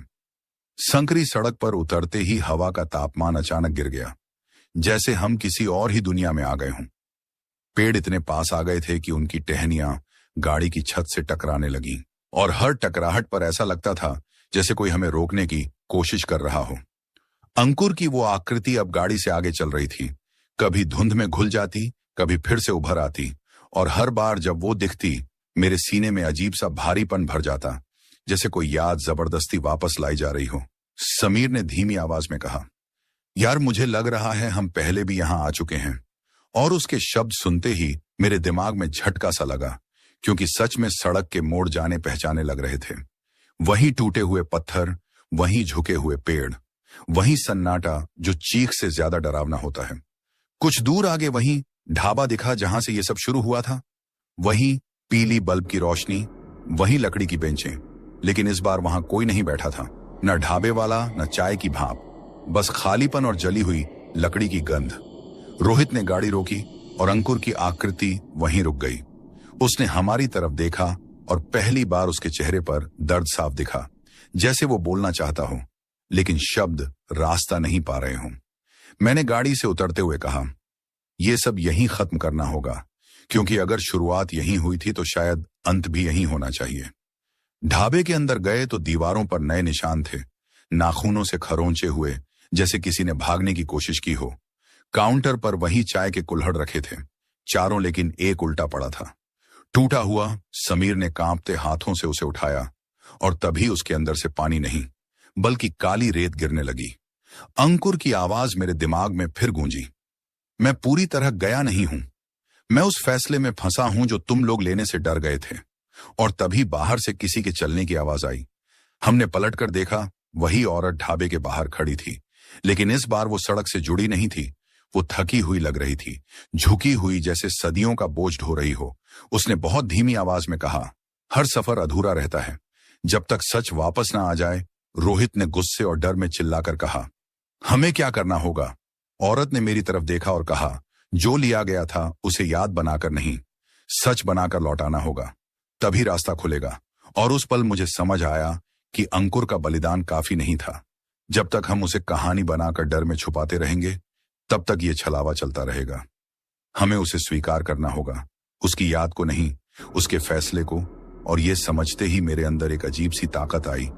संकरी सड़क पर उतरते ही हवा का तापमान अचानक गिर गया, जैसे हम किसी और ही दुनिया में आ गए हों। पेड़ इतने पास आ गए थे कि उनकी टहनियां गाड़ी की छत से टकराने लगी, और हर टकराहट पर ऐसा लगता था जैसे कोई हमें रोकने की कोशिश कर रहा हो। अंकुर की वो आकृति अब गाड़ी से आगे चल रही थी, कभी धुंध में घुल जाती, कभी फिर से उभर आती, और हर बार जब वो दिखती, मेरे सीने में अजीब सा भारीपन भर जाता, जैसे कोई याद जबरदस्ती वापस लाई जा रही हो। समीर ने धीमी आवाज में कहा, यार, मुझे लग रहा है हम पहले भी यहां आ चुके हैं। और उसके शब्द सुनते ही मेरे दिमाग में झटका सा लगा, क्योंकि सच में सड़क के मोड़ जाने पहचाने लग रहे थे। वहीं टूटे हुए पत्थर, वहीं झुके हुए पेड़, वहीं सन्नाटा जो चीख से ज्यादा डरावना होता है। कुछ दूर आगे वहीं ढाबा दिखा जहां से ये सब शुरू हुआ था। वहीं पीली बल्ब की रोशनी, वहीं लकड़ी की बेंचें, लेकिन इस बार वहां कोई नहीं बैठा था, न ढाबे वाला, न चाय की भाप, बस खालीपन और जली हुई लकड़ी की गंध। रोहित ने गाड़ी रोकी और अंकुर की आकृति वहीं रुक गई। उसने हमारी तरफ देखा और पहली बार उसके चेहरे पर दर्द साफ दिखा, जैसे वो बोलना चाहता हो लेकिन शब्द रास्ता नहीं पा रहे हों। मैंने गाड़ी से उतरते हुए कहा, यह सब यहीं खत्म करना होगा, क्योंकि अगर शुरुआत यहीं हुई थी तो शायद अंत भी यहीं होना चाहिए। ढाबे के अंदर गए तो दीवारों पर नए निशान थे, नाखूनों से खरोंचे हुए, जैसे किसी ने भागने की कोशिश की हो। काउंटर पर वही चाय के कुल्हड़ रखे थे, चारों, लेकिन एक उल्टा पड़ा था। टूटा हुआ। समीर ने कांपते हाथों से उसे उठाया और तभी उसके अंदर से पानी नहीं बल्कि काली रेत गिरने लगी। अंकुर की आवाज मेरे दिमाग में फिर गूंजी, मैं पूरी तरह गया नहीं हूं, मैं उस फैसले में फंसा हूं जो तुम लोग लेने से डर गए थे। और तभी बाहर से किसी के चलने की आवाज आई। हमने पलटकर देखा, वही औरत ढाबे के बाहर खड़ी थी, लेकिन इस बार वो सड़क से जुड़ी नहीं थी। वो थकी हुई लग रही थी, झुकी हुई, जैसे सदियों का बोझ ढो रही हो। उसने बहुत धीमी आवाज में कहा, हर सफर अधूरा रहता है जब तक सच वापस ना आ जाए। रोहित ने गुस्से और डर में चिल्लाकर कहा, हमें क्या करना होगा? औरत ने मेरी तरफ देखा और कहा, जो लिया गया था उसे याद बनाकर नहीं, सच बनाकर लौटाना होगा, तभी रास्ता खुलेगा। और उस पल मुझे समझ आया कि अंकुर का बलिदान काफी नहीं था। जब तक हम उसे कहानी बनाकर डर में छुपाते रहेंगे, तब तक ये छलावा चलता रहेगा। हमें उसे स्वीकार करना होगा, उसकी याद को नहीं, उसके फैसले को। और ये समझते ही मेरे अंदर एक अजीब सी ताकत आई,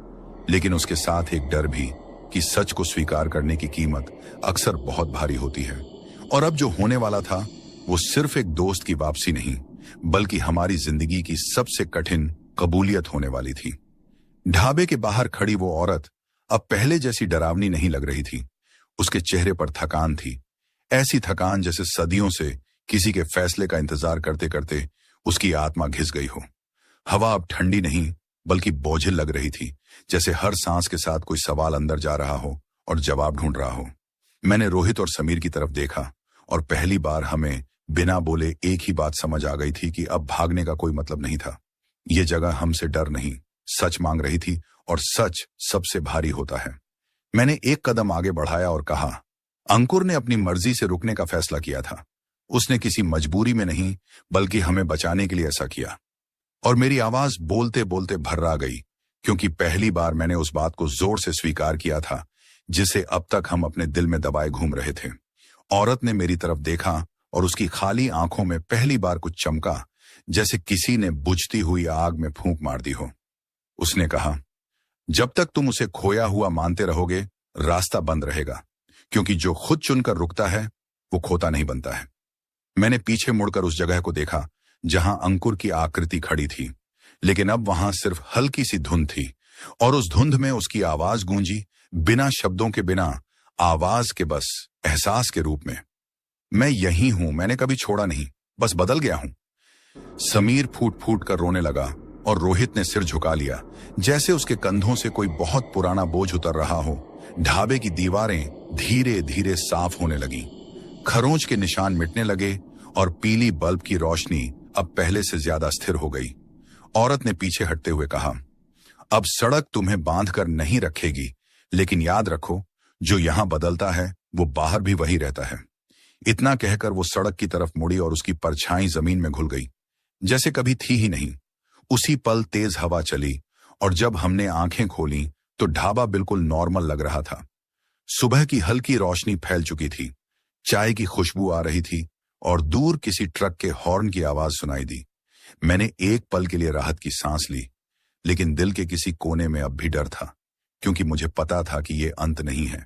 लेकिन उसके साथ एक डर भी कि सच को स्वीकार करने की कीमत अक्सर बहुत भारी होती है। और अब जो होने वाला था वो सिर्फ एक दोस्त की वापसी नहीं, बल्कि हमारी जिंदगी की सबसे कठिन कबूलियत होने वाली थी। ढाबे के बाहर खड़ी वो औरत अब पहले जैसी डरावनी नहीं लग रही थी। उसके चेहरे पर थकान थी, ऐसी थकान जैसे सदियों से किसी के फैसले का इंतजार करते करते उसकी आत्मा घिस गई हो। हवा अब ठंडी नहीं बल्कि बोझिल लग रही थी, जैसे हर सांस के साथ कोई सवाल अंदर जा रहा हो और जवाब ढूंढ रहा हो। मैंने रोहित और समीर की तरफ देखा और पहली बार हमें बिना बोले एक ही बात समझ आ गई थी कि अब भागने का कोई मतलब नहीं था। ये जगह हमसे डर नहीं, सच मांग रही थी, और सच सबसे भारी होता है। मैंने एक कदम आगे बढ़ाया और कहा, अंकुर ने अपनी मर्जी से रुकने का फैसला किया था। उसने किसी मजबूरी में नहीं बल्कि हमें बचाने के लिए ऐसा किया। और मेरी आवाज बोलते बोलते भर्रा गई, क्योंकि पहली बार मैंने उस बात को जोर से स्वीकार किया था जिसे अब तक हम अपने दिल में दबाए घूम रहे थे। औरत ने मेरी तरफ देखा और उसकी खाली आंखों में पहली बार कुछ चमका, जैसे किसी ने बुझती हुई आग में फूंक मार दी हो। उसने कहा, जब तक तुम उसे खोया हुआ मानते रहोगे, रास्ता बंद रहेगा, क्योंकि जो खुद चुनकर रुकता है वो खोता नहीं बनता है। मैंने पीछे मुड़कर उस जगह को देखा जहां अंकुर की आकृति खड़ी थी, लेकिन अब वहां सिर्फ हल्की सी धुंध थी, और उस धुंध में उसकी आवाज गूंजी, बिना शब्दों के, बिना आवाज के, बस एहसास के रूप में। मैं यही हूं, मैंने कभी छोड़ा नहीं, बस बदल गया हूं। समीर फूट फूट कर रोने लगा और रोहित ने सिर झुका लिया, जैसे उसके कंधों से कोई बहुत पुराना बोझ उतर रहा हो। ढाबे की दीवारें धीरे धीरे साफ होने लगीं, खरोंच के निशान मिटने लगे और पीली बल्ब की रोशनी अब पहले से ज्यादा स्थिर हो गई। औरत ने पीछे हटते हुए कहा, अब सड़क तुम्हें बांध कर नहीं रखेगी, लेकिन याद रखो, जो यहां बदलता है वो बाहर भी वही रहता है। इतना कहकर वो सड़क की तरफ मुड़ी और उसकी परछाई जमीन में घुल गई, जैसे कभी थी ही नहीं। उसी पल तेज हवा चली और जब हमने आंखें खोली तो ढाबा बिल्कुल नॉर्मल लग रहा था। सुबह की हल्की रोशनी फैल चुकी थी, चाय की खुशबू आ रही थी और दूर किसी ट्रक के हॉर्न की आवाज सुनाई दी। मैंने एक पल के लिए राहत की सांस ली, लेकिन दिल के किसी कोने में अब भी डर था, क्योंकि मुझे पता था कि ये अंत नहीं है।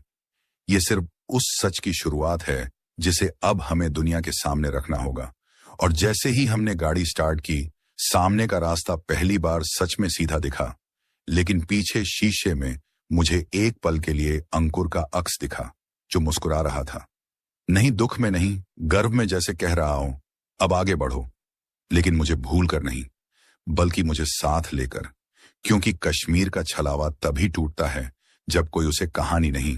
ये सिर्फ उस सच की शुरुआत है जिसे अब हमें दुनिया के सामने रखना होगा। और जैसे ही हमने गाड़ी स्टार्ट की, सामने का रास्ता पहली बार सच में सीधा दिखा, लेकिन पीछे शीशे में मुझे एक पल के लिए अंकुर का अक्स दिखा, जो मुस्कुरा रहा था। नहीं दुख में, नहीं गर्व में, जैसे कह रहा हूं, अब आगे बढ़ो, लेकिन मुझे भूल कर नहीं, बल्कि मुझे साथ लेकर, क्योंकि कश्मीर का छलावा तभी टूटता है जब कोई उसे कहानी नहीं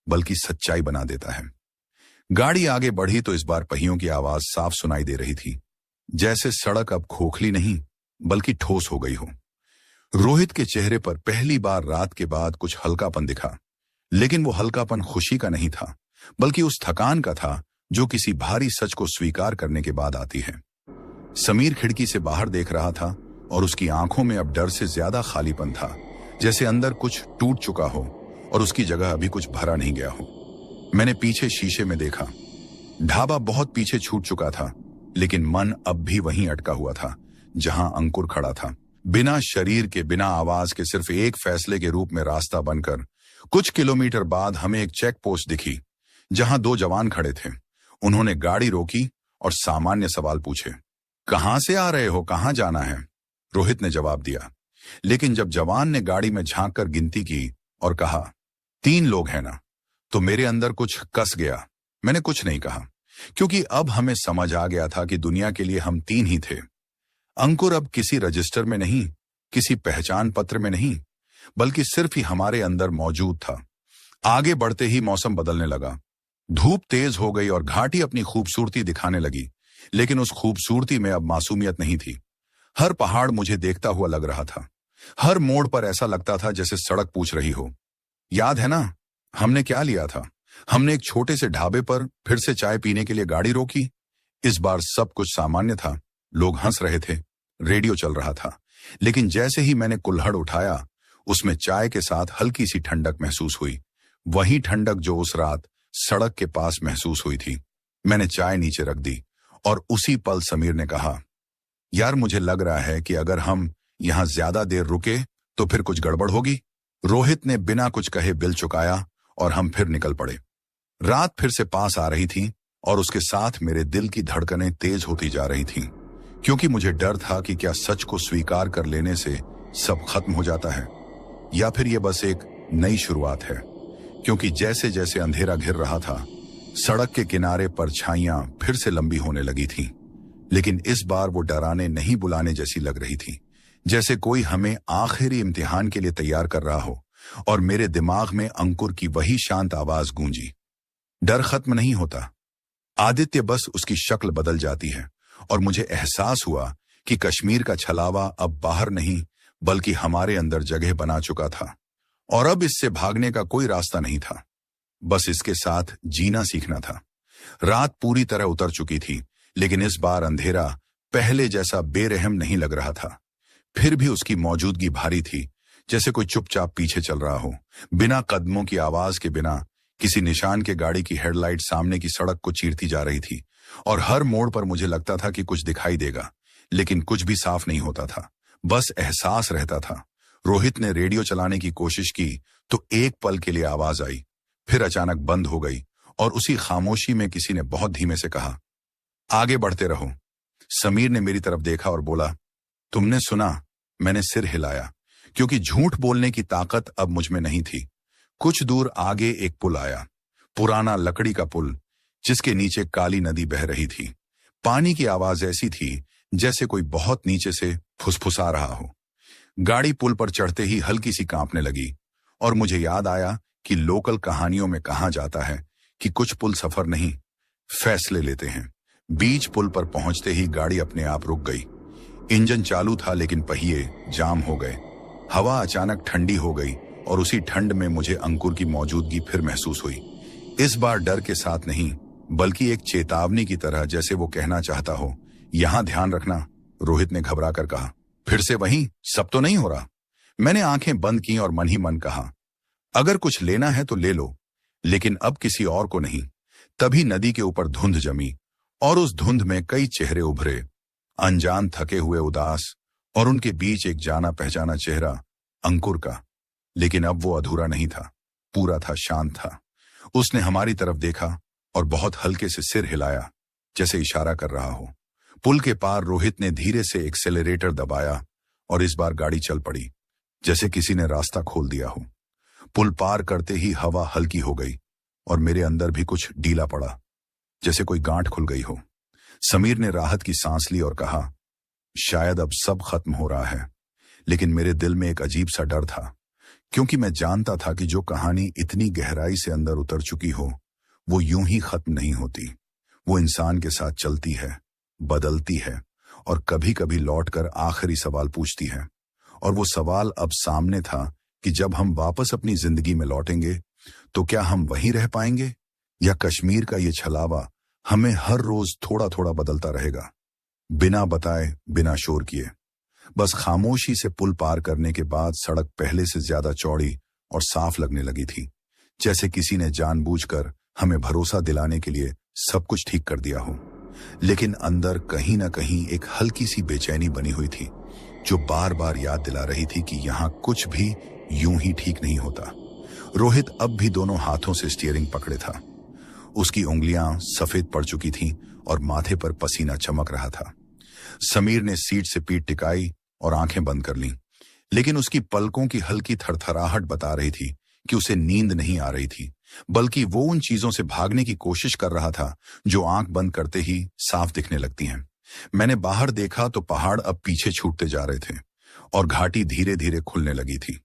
बल्कि सच्चाई बना देता है। गाड़ी आगे बढ़ी तो इस बार पहियों की आवाज साफ सुनाई दे रही थी, जैसे सड़क अब खोखली नहीं बल्कि ठोस हो गई हो। रोहित के चेहरे पर पहली बार रात के बाद कुछ हल्कापन दिखा, लेकिन वो हल्कापन खुशी का नहीं था, बल्कि उस थकान का था जो किसी भारी सच को स्वीकार करने के बाद आती है। समीर खिड़की से बाहर देख रहा था और उसकी आंखों में अब डर से ज्यादा खालीपन था, जैसे अंदर कुछ टूट चुका हो और उसकी जगह अभी कुछ भरा नहीं गया हो। मैंने पीछे शीशे में देखा। ढाबा बहुत पीछे छूट चुका था, लेकिन मन अब भी वहीं अटका हुआ था जहां अंकुर खड़ा था। बिना शरीर के, बिना आवाज के, सिर्फ एक फैसले के रूप में रास्ता बनकर कुछ किलोमीटर बाद हमें एक चेक पोस्ट दिखी जहां दो जवान खड़े थे। उन्होंने गाड़ी रोकी और सामान्य सवाल पूछे। कहां से आ रहे हो, कहां जाना है? रोहित ने जवाब दिया, लेकिन जब जवान ने गाड़ी में झांक कर गिनती की और कहा 3 लोग हैं ना, तो मेरे अंदर कुछ कस गया। मैंने कुछ नहीं कहा, क्योंकि अब हमें समझ आ गया था कि दुनिया के लिए हम 3 ही थे। अंकुर अब किसी रजिस्टर में नहीं, किसी पहचान पत्र में नहीं, बल्कि सिर्फ ही हमारे अंदर मौजूद था। आगे बढ़ते ही मौसम बदलने लगा। धूप तेज हो गई और घाटी अपनी खूबसूरती दिखाने लगी, लेकिन उस खूबसूरती में अब मासूमियत नहीं थी। हर पहाड़ मुझे देखता हुआ लग रहा था। हर मोड़ पर ऐसा लगता था जैसे सड़क पूछ रही हो, याद है ना, हमने क्या लिया था? हमने एक छोटे से ढाबे पर फिर से चाय पीने के लिए गाड़ी रोकी। इस बार सब कुछ सामान्य था। लोग हंस रहे थे, रेडियो चल रहा था, लेकिन जैसे ही मैंने कुल्हड़ उठाया, उसमें चाय के साथ हल्की सी ठंडक महसूस हुई। वही ठंडक जो उस रात सड़क के पास महसूस हुई थी। मैंने चाय नीचे रख दी और उसी पल समीर ने कहा, यार मुझे लग रहा है कि अगर हम यहां ज्यादा देर रुके तो फिर कुछ गड़बड़ होगी। रोहित ने बिना कुछ कहे बिल चुकाया और हम फिर निकल पड़े। रात फिर से पास आ रही थी और उसके साथ मेरे दिल की धड़कनें तेज होती जा रही थीं, क्योंकि मुझे डर था कि क्या सच को स्वीकार कर लेने से सब खत्म हो जाता है, या फिर यह बस एक नई शुरुआत है। क्योंकि जैसे जैसे अंधेरा घिर रहा था, सड़क के किनारे परछाइयां फिर से लंबी होने लगी थीं, लेकिन इस बार वो डराने नहीं बुलाने जैसी लग रही थी, जैसे कोई हमें आखिरी इम्तिहान के लिए तैयार कर रहा हो। और मेरे दिमाग में अंकुर की वही शांत आवाज गूंजी, डर खत्म नहीं होता आदित्य, बस उसकी शक्ल बदल जाती है। और मुझे एहसास हुआ कि कश्मीर का छलावा अब बाहर नहीं, बल्कि हमारे अंदर जगह बना चुका था। और अब इससे भागने का कोई रास्ता नहीं था, बस इसके साथ जीना सीखना था। रात पूरी तरह उतर चुकी थी, लेकिन इस बार अंधेरा पहले जैसा बेरहम नहीं लग रहा था। फिर भी उसकी मौजूदगी भारी थी, जैसे कोई चुपचाप पीछे चल रहा हो, बिना कदमों की आवाज के, बिना किसी निशान के। गाड़ी की हेडलाइट सामने की सड़क को चीरती जा रही थी और हर मोड़ पर मुझे लगता था कि कुछ दिखाई देगा, लेकिन कुछ भी साफ नहीं होता था, बस एहसास रहता था। रोहित ने रेडियो चलाने की कोशिश की तो एक पल के लिए आवाज आई, फिर अचानक बंद हो गई और उसी खामोशी में किसी ने बहुत धीमे से कहा, आगे बढ़ते रहो। समीर ने मेरी तरफ देखा और बोला, तुमने सुना? मैंने सिर हिलाया, क्योंकि झूठ बोलने की ताकत अब मुझ में नहीं थी। कुछ दूर आगे एक पुल आया, पुराना लकड़ी का पुल, जिसके नीचे काली नदी बह रही थी। पानी की आवाज ऐसी थी जैसे कोई बहुत नीचे से फुसफुसा रहा हो। गाड़ी पुल पर चढ़ते ही हल्की सी कांपने लगी और मुझे याद आया कि लोकल कहानियों में कहा जाता है कि कुछ पुल सफर नहीं, फैसले लेते हैं। बीच पुल पर पहुंचते ही गाड़ी अपने आप रुक गई। इंजन चालू था, लेकिन पहिए जाम हो गए। हवा अचानक ठंडी हो गई और उसी ठंड में मुझे अंकुर की मौजूदगी फिर महसूस हुई। इस बार डर के साथ नहीं, बल्कि एक चेतावनी की तरह, जैसे वो कहना चाहता हो, यहां ध्यान रखना। रोहित ने घबरा कर कहा, फिर से वहीं, सब तो नहीं हो रहा? मैंने आंखें बंद की और मन ही मन कहा, अगर कुछ लेना है तो ले लो, लेकिन अब किसी और को नहीं। तभी नदी के ऊपर धुंध जमी और उस धुंध में कई चेहरे उभरे, अनजान, थके हुए, उदास, और उनके बीच एक जाना पहचाना चेहरा, अंकुर का। लेकिन अब वो अधूरा नहीं था, पूरा था, शांत था। उसने हमारी तरफ देखा और बहुत हल्के से सिर हिलाया, जैसे इशारा कर रहा हो। पुल के पार रोहित ने धीरे से एक्सेलरेटर दबाया और इस बार गाड़ी चल पड़ी, जैसे किसी ने रास्ता खोल दिया हो। पुल पार करते ही हवा हल्की हो गई और मेरे अंदर भी कुछ ढीला पड़ा, जैसे कोई गांठ खुल गई हो। समीर ने राहत की सांस ली और कहा, शायद अब सब खत्म हो रहा है। लेकिन मेरे दिल में एक अजीब सा डर था, क्योंकि मैं जानता था कि जो कहानी इतनी गहराई से अंदर उतर चुकी हो, वो यूं ही खत्म नहीं होती। वो इंसान के साथ चलती है, बदलती है और कभी कभी लौटकर आखिरी सवाल पूछती है। और वो सवाल अब सामने था कि जब हम वापस अपनी जिंदगी में लौटेंगे तो क्या हम वहीं रह पाएंगे, या कश्मीर का ये छलावा हमें हर रोज थोड़ा थोड़ा बदलता रहेगा। बिना बताए, बिना शोर किए। बस खामोशी से पुल पार करने के बाद सड़क पहले से ज्यादा चौड़ी और साफ लगने लगी थी, जैसे किसी ने जानबूझकर हमें भरोसा दिलाने के लिए सब कुछ ठीक कर दिया हो। लेकिन अंदर कहीं ना कहीं एक हल्की सी बेचैनी बनी हुई थी, जो बार बार याद दिला रही थी कि यहाँ कुछ भी यूं ही ठीक नहीं होता। रोहित अब भी दोनों हाथों से स्टीयरिंग पकड़े था। उसकी उंगलियां सफेद पड़ चुकी थीं और माथे पर पसीना चमक रहा था। समीर ने सीट से पीठ टिकाई और आंखें बंद कर लीं, लेकिन उसकी पलकों की हल्की थरथराहट बता रही थी कि उसे नींद नहीं आ रही थी, बल्कि वो उन चीजों से भागने की कोशिश कर रहा था जो आंख बंद करते ही साफ दिखने लगती हैं। मैंने बाहर देखा तो पहाड़ अब पीछे छूटते जा रहे थे और घाटी धीरे धीरे खुलने लगी थी।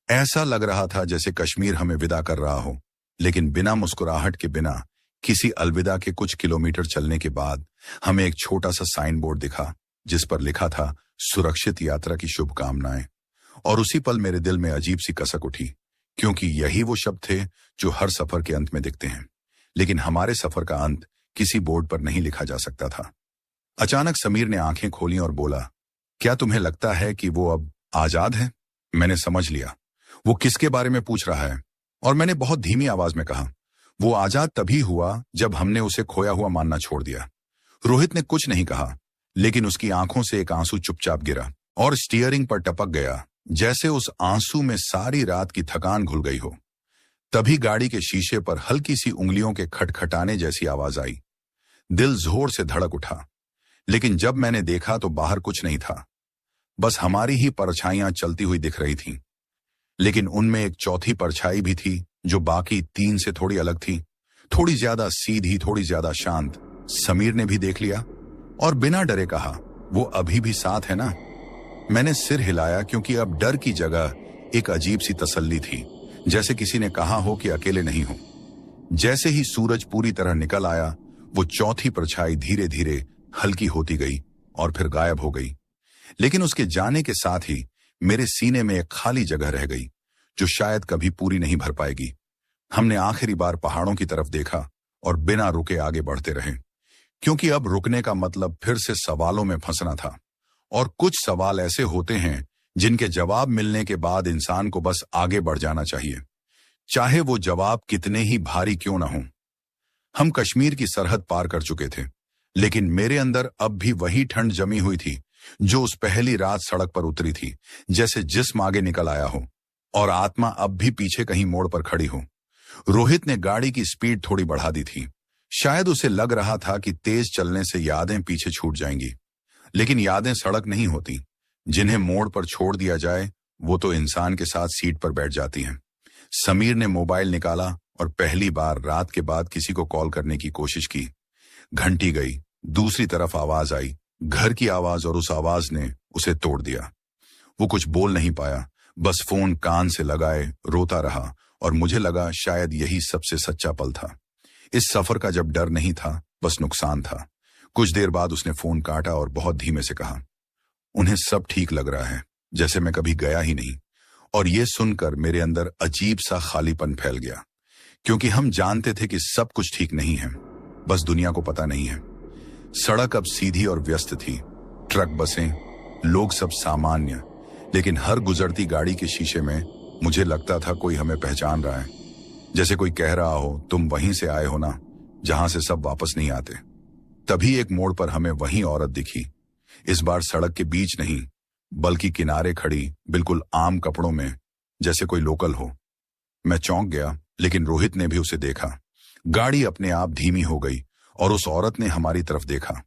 ऐसा लग रहा था जैसे कश्मीर हमें विदा कर रहा हो। लेकिन बिना मुस्कुराहट के, बिना किसी अलविदा के कुछ किलोमीटर चलने के बाद हमें एक छोटा सा साइन बोर्ड दिखा, जिस पर लिखा था सुरक्षित यात्रा की शुभकामनाएं। और उसी पल मेरे दिल में अजीब सी कसक उठी, क्योंकि यही वो शब्द थे जो हर सफर के अंत में दिखते हैं, लेकिन हमारे सफर का अंत किसी बोर्ड पर नहीं लिखा जा सकता था। अचानक समीर ने आंखें खोली और बोला, क्या तुम्हें लगता है कि वो अब आजाद है? मैंने समझ लिया वो किसके बारे में पूछ रहा है, और मैंने बहुत धीमी आवाज में कहा, वो आजाद तभी हुआ जब हमने उसे खोया हुआ मानना छोड़ दिया। रोहित ने कुछ नहीं कहा, लेकिन उसकी आंखों से एक आंसू चुपचाप गिरा और स्टीयरिंग पर टपक गया, जैसे उस आंसू में सारी रात की थकान घुल गई हो। तभी गाड़ी के शीशे पर हल्की सी उंगलियों के खटखटाने जैसी आवाज आई। दिल जोर से धड़क उठा, लेकिन जब मैंने देखा तो बाहर कुछ नहीं था, बस हमारी ही परछाइयां चलती हुई दिख रही थीं। लेकिन उनमें एक चौथी परछाई भी थी जो बाकी तीन से थोड़ी अलग थी, थोड़ी ज्यादा सीधी, थोड़ी ज्यादा शांत। समीर ने भी देख लिया और बिना डरे कहा, वो अभी भी साथ है ना? मैंने सिर हिलाया, क्योंकि अब डर की जगह एक अजीब सी तसल्ली थी, जैसे किसी ने कहा हो कि अकेले नहीं हो। जैसे ही सूरज पूरी तरह निकल आया, वो चौथी परछाई धीरे धीरे हल्की होती गई और फिर गायब हो गई। लेकिन उसके जाने के साथ ही मेरे सीने में एक खाली जगह रह गई, जो शायद कभी पूरी नहीं भर पाएगी। हमने आखिरी बार पहाड़ों की तरफ देखा और बिना रुके आगे बढ़ते रहे, क्योंकि अब रुकने का मतलब फिर से सवालों में फंसना था। और कुछ सवाल ऐसे होते हैं जिनके जवाब मिलने के बाद इंसान को बस आगे बढ़ जाना चाहिए, चाहे वो जवाब कितने ही भारी क्यों न हो। हम कश्मीर की सरहद पार कर चुके थे, लेकिन मेरे अंदर अब भी वही ठंड जमी हुई थी जो उस पहली रात सड़क पर उतरी थी, जैसे जिस्म आगे निकल आया हो और आत्मा अब भी पीछे कहीं मोड़ पर खड़ी हो। रोहित ने गाड़ी की स्पीड थोड़ी बढ़ा दी थी। शायद उसे लग रहा था कि तेज चलने से यादें पीछे छूट जाएंगी, लेकिन यादें सड़क नहीं होती। जिन्हें मोड़ पर छोड़ दिया जाए, वो तो इंसान के साथ सीट पर बैठ जाती हैं। समीर ने मोबाइल निकाला और पहली बार रात के बाद किसी को कॉल करने की कोशिश की। घंटी गई, दूसरी तरफ आवाज आई, घर की आवाज, और उस आवाज ने उसे तोड़ दिया। वो कुछ बोल नहीं पाया, बस फोन कान से लगाए रोता रहा, और मुझे लगा शायद यही सबसे सच्चा पल था। इस सफर का जब डर नहीं था, बस नुकसान था। कुछ देर बाद उसने फोन काटा और बहुत धीमे से कहा, उन्हें सब ठीक लग रहा है, जैसे मैं कभी गया ही नहीं। और ये सुनकर मेरे अंदर अजीब सा खालीपन फैल गया, क्योंकि हम जानते थे कि सब कुछ ठीक नहीं है, बस दुनिया को पता नहीं है। सड़क अब सीधी और व्यस्त थी, ट्रक, बसें, लोग सब सामान्य, लेकिन हर गुजरती गाड़ी के शीशे में मुझे लगता था कोई हमें पहचान रहा है, जैसे कोई कह रहा हो, तुम वहीं से आए हो ना, जहां से सब वापस नहीं आते। तभी एक मोड़ पर हमें वही औरत दिखी, इस बार सड़क के बीच नहीं, बल्कि किनारे खड़ी, बिल्कुल आम कपड़ों में, जैसे कोई लोकल हो। मैं चौंक गया, लेकिन रोहित ने भी उसे देखा। गाड़ी अपने आप धीमी हो गई और उस औरत ने हमारी तरफ देखा।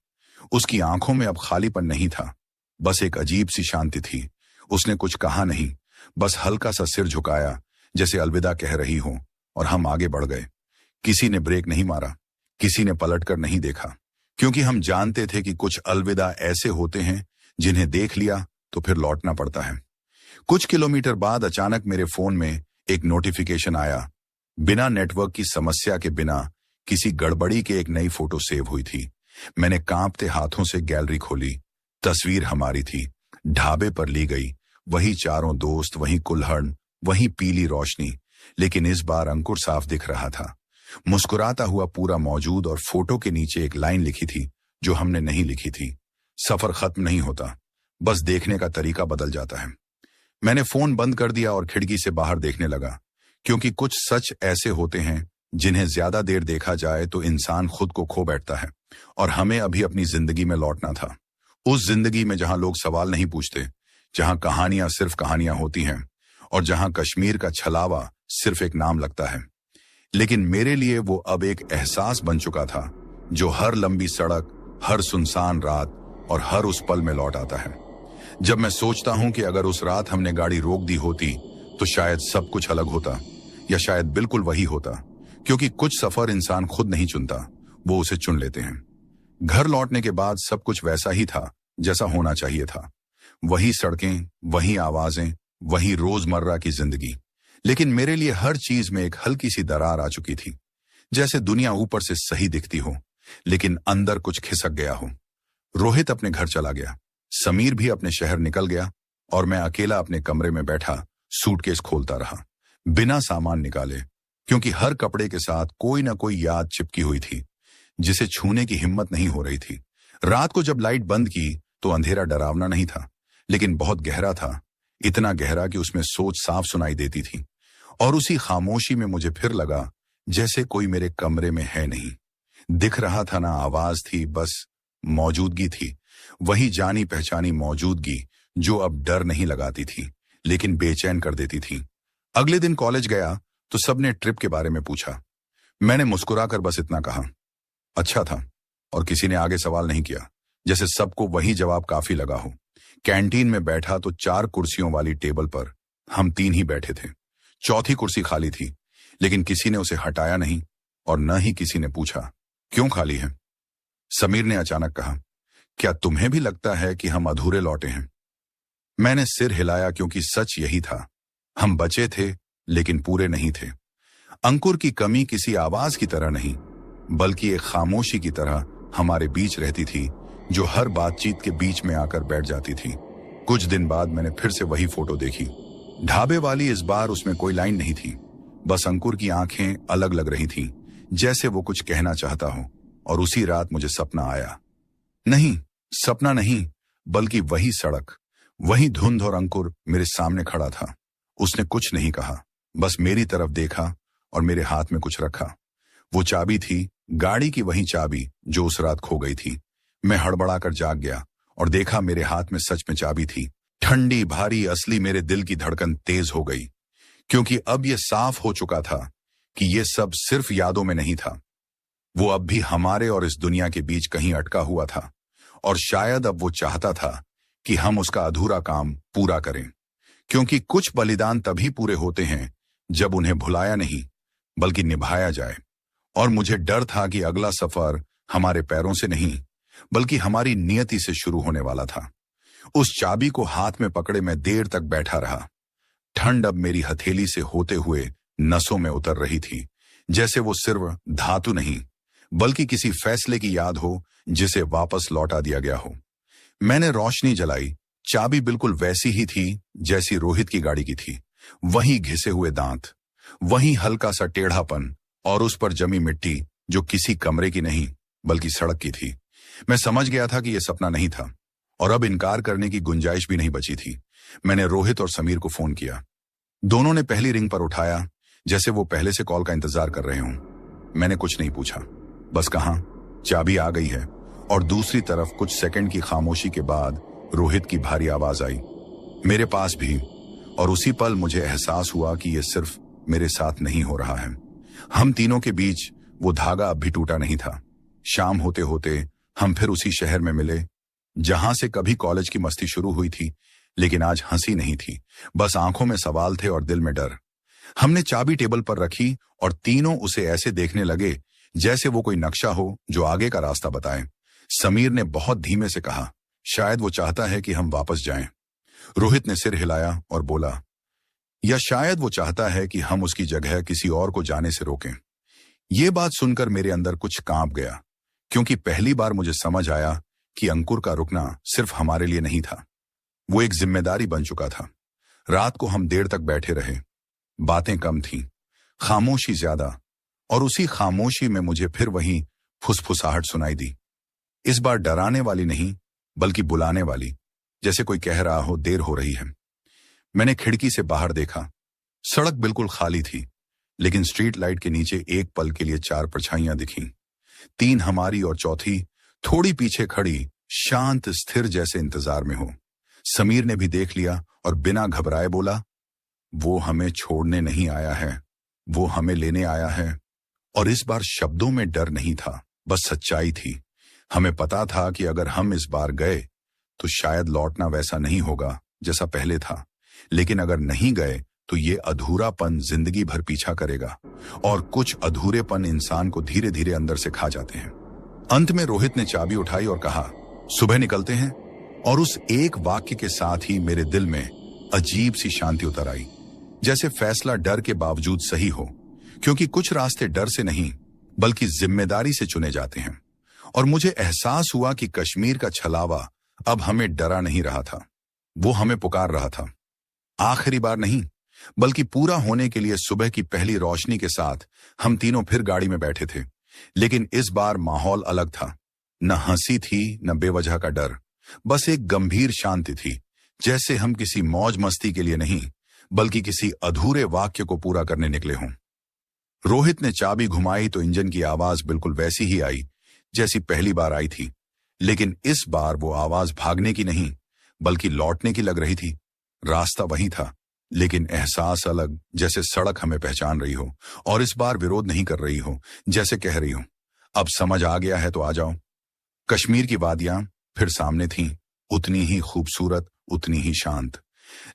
उसकी आंखों में अब खालीपन नहीं था, बस एक अजीब सी शांति थी। उसने कुछ कहा नहीं, बस हल्का सा सिर झुकाया, जैसे अलविदा कह रही हो, और हम आगे बढ़ गए। किसी ने ब्रेक नहीं मारा, किसी ने पलटकर नहीं देखा, क्योंकि हम जानते थे कि कुछ अलविदा ऐसे होते हैं जिन्हें देख लिया तो फिर लौटना पड़ता है। कुछ किलोमीटर बाद अचानक मेरे फोन में एक नोटिफिकेशन आया। बिना नेटवर्क की समस्या के, बिना किसी गड़बड़ी के एक नई फोटो सेव हुई थी। मैंने कांपते हाथों से गैलरी खोली। तस्वीर हमारी थी, ढाबे पर ली गई, वही चारों दोस्त, वही कुल्हड़, वही पीली रोशनी, लेकिन इस बार अंकुर साफ दिख रहा था, मुस्कुराता हुआ पूरा मौजूद, और फोटो के नीचे एक लाइन लिखी थी जो हमने नहीं लिखी थी, सफर खत्म नहीं होता, बस देखने का तरीका बदल जाता है। मैंने फोन बंद कर दिया और खिड़की से बाहर देखने लगा, क्योंकि कुछ सच ऐसे होते हैं जिन्हें ज्यादा देर देखा जाए तो इंसान खुद को खो बैठता है। और हमें अभी अपनी जिंदगी में लौटना था, उस जिंदगी में जहां लोग सवाल नहीं पूछते, जहां कहानियां सिर्फ कहानियां होती हैं, और जहां कश्मीर का छलावा सिर्फ एक नाम लगता है। लेकिन मेरे लिए वो अब एक एहसास बन चुका था, जो हर लंबी सड़क, हर सुनसान रात और हर उस पल में लौट आता है। जब मैं सोचता हूं कि अगर उस रात हमने गाड़ी रोक दी होती तो शायद सब कुछ अलग होता, या शायद बिल्कुल वही होता, क्योंकि कुछ सफर इंसान खुद नहीं चुनता, वो उसे चुन लेते हैं। घर लौटने के बाद सब कुछ वैसा ही था जैसा होना चाहिए था। वही सड़कें, वही आवाजें, वही रोजमर्रा की जिंदगी। लेकिन मेरे लिए हर चीज में एक हल्की सी दरार आ चुकी थी, जैसे दुनिया ऊपर से सही दिखती हो लेकिन अंदर कुछ खिसक गया हो। रोहित अपने घर चला गया, समीर भी अपने शहर निकल गया, और मैं अकेला अपने कमरे में बैठा सूटकेस खोलता रहा, बिना सामान निकाले, क्योंकि हर कपड़े के साथ कोई ना कोई याद चिपकी हुई थी जिसे छूने की हिम्मत नहीं हो रही थी। रात को जब लाइट बंद की तो अंधेरा डरावना नहीं था, लेकिन बहुत गहरा था, इतना गहरा कि उसमें सोच साफ सुनाई देती थी। और उसी खामोशी में मुझे फिर लगा जैसे कोई मेरे कमरे में है नहीं। दिख रहा था ना आवाज थी, बस मौजूदगी थी, वही जानी पहचानी मौजूदगी जो अब डर नहीं लगाती थी लेकिन बेचैन कर देती थी। अगले दिन कॉलेज गया तो सबने ट्रिप के बारे में पूछा। मैंने मुस्कुराकर बस इतना कहा, अच्छा था, और किसी ने आगे सवाल नहीं किया, जैसे सबको वही जवाब काफी लगा हो। कैंटीन में बैठा तो 4 कुर्सियों वाली टेबल पर हम 3 ही बैठे थे। चौथी कुर्सी खाली थी, लेकिन किसी ने उसे हटाया नहीं, और न ही किसी ने पूछा क्यों खाली है। समीर ने अचानक कहा, क्या तुम्हें भी लगता है कि हम अधूरे लौटे हैं? मैंने सिर हिलाया, क्योंकि सच यही था, हम बचे थे लेकिन पूरे नहीं थे। अंकुर की कमी किसी आवाज की तरह नहीं, बल्कि एक खामोशी की तरह हमारे बीच रहती थी, जो हर बातचीत के बीच में आकर बैठ जाती थी। कुछ दिन बाद मैंने फिर से वही फोटो देखी, ढाबे वाली। इस बार उसमें कोई लाइन नहीं थी, बस अंकुर की आंखें अलग लग रही थीं, जैसे वो कुछ कहना चाहता हो। और उसी रात मुझे सपना आया। नहीं, सपना नहीं, बल्कि वही सड़क, वही धुंध, और अंकुर मेरे सामने खड़ा था। उसने कुछ नहीं कहा, बस मेरी तरफ देखा और मेरे हाथ में कुछ रखा। वो चाबी थी, गाड़ी की वही चाबी जो उस रात खो गई थी। मैं हड़बड़ाकर जाग गया और देखा मेरे हाथ में सच में चाबी थी, ठंडी, भारी, असली। मेरे दिल की धड़कन तेज हो गई, क्योंकि अब यह साफ हो चुका था कि यह सब सिर्फ यादों में नहीं था। वो अब भी हमारे और इस दुनिया के बीच कहीं अटका हुआ था, और शायद अब वो चाहता था कि हम उसका अधूरा काम पूरा करें, क्योंकि कुछ बलिदान तभी पूरे होते हैं जब उन्हें भुलाया नहीं बल्कि निभाया जाए। और मुझे डर था कि अगला सफर हमारे पैरों से नहीं बल्कि हमारी नियति से शुरू होने वाला था। उस चाबी को हाथ में पकड़े मैं देर तक बैठा रहा। ठंड अब मेरी हथेली से होते हुए नसों में उतर रही थी, जैसे वो सिर्फ धातु नहीं बल्कि किसी फैसले की याद हो जिसे वापस लौटा दिया गया हो। मैंने रोशनी जलाई। चाबी बिल्कुल वैसी ही थी जैसी रोहित की गाड़ी की थी, वही घिसे हुए दांत, वही हल्का सा टेढ़ापन, और उस पर जमी मिट्टी जो किसी कमरे की नहीं बल्कि सड़क की थी। मैं समझ गया था कि यह सपना नहीं था, और अब इनकार करने की गुंजाइश भी नहीं बची थी। मैंने रोहित और समीर को फोन किया। दोनों ने पहली रिंग पर उठाया, जैसे वो पहले से कॉल का इंतजार कर रहे हों। मैंने कुछ नहीं पूछा, बस कहा चाबी आ गई है। और दूसरी तरफ कुछ सेकंड की खामोशी के बाद रोहित की भारी आवाज आई, मेरे पास भी। और उसी पल मुझे एहसास हुआ कि यह सिर्फ मेरे साथ नहीं हो रहा है, हम तीनों के बीच वो धागा अब भी टूटा नहीं था। शाम होते होते हम फिर उसी शहर में मिले, जहां से कभी कॉलेज की मस्ती शुरू हुई थी, लेकिन आज हंसी नहीं थी, बस आंखों में सवाल थे और दिल में डर। हमने चाबी टेबल पर रखी और तीनों उसे ऐसे देखने लगे जैसे वो कोई नक्शा हो जो आगे का रास्ता बताए। समीर ने बहुत धीमे से कहा, शायद वो चाहता है कि हम वापस जाएं। रोहित ने सिर हिलाया और बोला, या शायद वो चाहता है कि हम उसकी जगह किसी और को जाने से रोकें। ये बात सुनकर मेरे अंदर कुछ कांप गया, क्योंकि पहली बार मुझे समझ आया कि अंकुर का रुकना सिर्फ हमारे लिए नहीं था, वो एक जिम्मेदारी बन चुका था। रात को हम देर तक बैठे रहे, बातें कम थीं, खामोशी ज्यादा, और उसी खामोशी में मुझे फिर वही फुसफुसाहट सुनाई दी। इस बार डराने वाली नहीं, बल्कि बुलाने वाली, जैसे कोई कह रहा हो देर हो रही है। मैंने खिड़की से बाहर देखा। सड़क बिल्कुल खाली थी, लेकिन स्ट्रीट लाइट के नीचे एक पल के लिए 4 परछाइयां दिखीं। 3 हमारी और चौथी थोड़ी पीछे खड़ी, शांत स्थिर जैसे इंतजार में हो। समीर ने भी देख लिया और बिना घबराए बोला, वो हमें छोड़ने नहीं आया है, वो हमें लेने आया है। और इस बार शब्दों में डर नहीं था, बस सच्चाई थी। हमें पता था कि अगर हम इस बार गए तो शायद लौटना वैसा नहीं होगा जैसा पहले था, लेकिन अगर नहीं गए तो ये अधूरापन जिंदगी भर पीछा करेगा, और कुछ अधूरेपन इंसान को धीरे धीरे अंदर से खा जाते हैं। अंत में रोहित ने चाबी उठाई और कहा, सुबह निकलते हैं। और उस एक वाक्य के साथ ही मेरे दिल में अजीब सी शांति उतर आई, जैसे फैसला डर के बावजूद सही हो, क्योंकि कुछ रास्ते डर से नहीं बल्कि जिम्मेदारी से चुने जाते हैं। और मुझे एहसास हुआ कि कश्मीर का छलावा अब हमें डरा नहीं रहा था, वो हमें पुकार रहा था। आखिरी बार नहीं, बल्कि पूरा होने के लिए। सुबह की पहली रोशनी के साथ हम तीनों फिर गाड़ी में बैठे थे, लेकिन इस बार माहौल अलग था। न हंसी थी, न बेवजह का डर, बस एक गंभीर शांति थी, जैसे हम किसी मौज मस्ती के लिए नहीं बल्कि किसी अधूरे वाक्य को पूरा करने निकले हों। रोहित ने चाबी घुमाई तो इंजन की आवाज बिल्कुल वैसी ही आई जैसी पहली बार आई थी, लेकिन इस बार वो आवाज भागने की नहीं बल्कि लौटने की लग रही थी। रास्ता वही था, लेकिन एहसास अलग, जैसे सड़क हमें पहचान रही हो और इस बार विरोध नहीं कर रही हो, जैसे कह रही हो, अब समझ आ गया है तो आ जाओ। कश्मीर की वादियां फिर सामने थीं, उतनी ही खूबसूरत, उतनी ही शांत,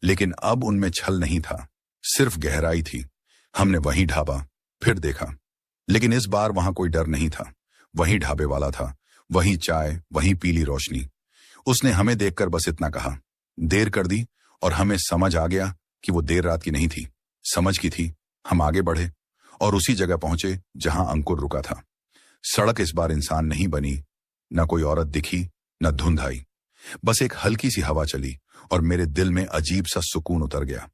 लेकिन अब उनमें छल नहीं था, सिर्फ गहराई थी। हमने वहीं ढाबा फिर देखा, लेकिन इस बार वहां कोई डर नहीं था। वहीं ढाबे वाला था, वहीं चाय, वहीं पीली रोशनी। उसने हमें देखकर बस इतना कहा, देर कर दी, और हमें समझ आ गया कि वो देर रात की नहीं थी, समझ की थी। हम आगे बढ़े और उसी जगह पहुंचे जहां अंकुर रुका था। सड़क इस बार इंसान नहीं बनी, न कोई औरत दिखी, न धुंध आई, बस एक हल्की सी हवा चली और मेरे दिल में अजीब सा सुकून उतर गया।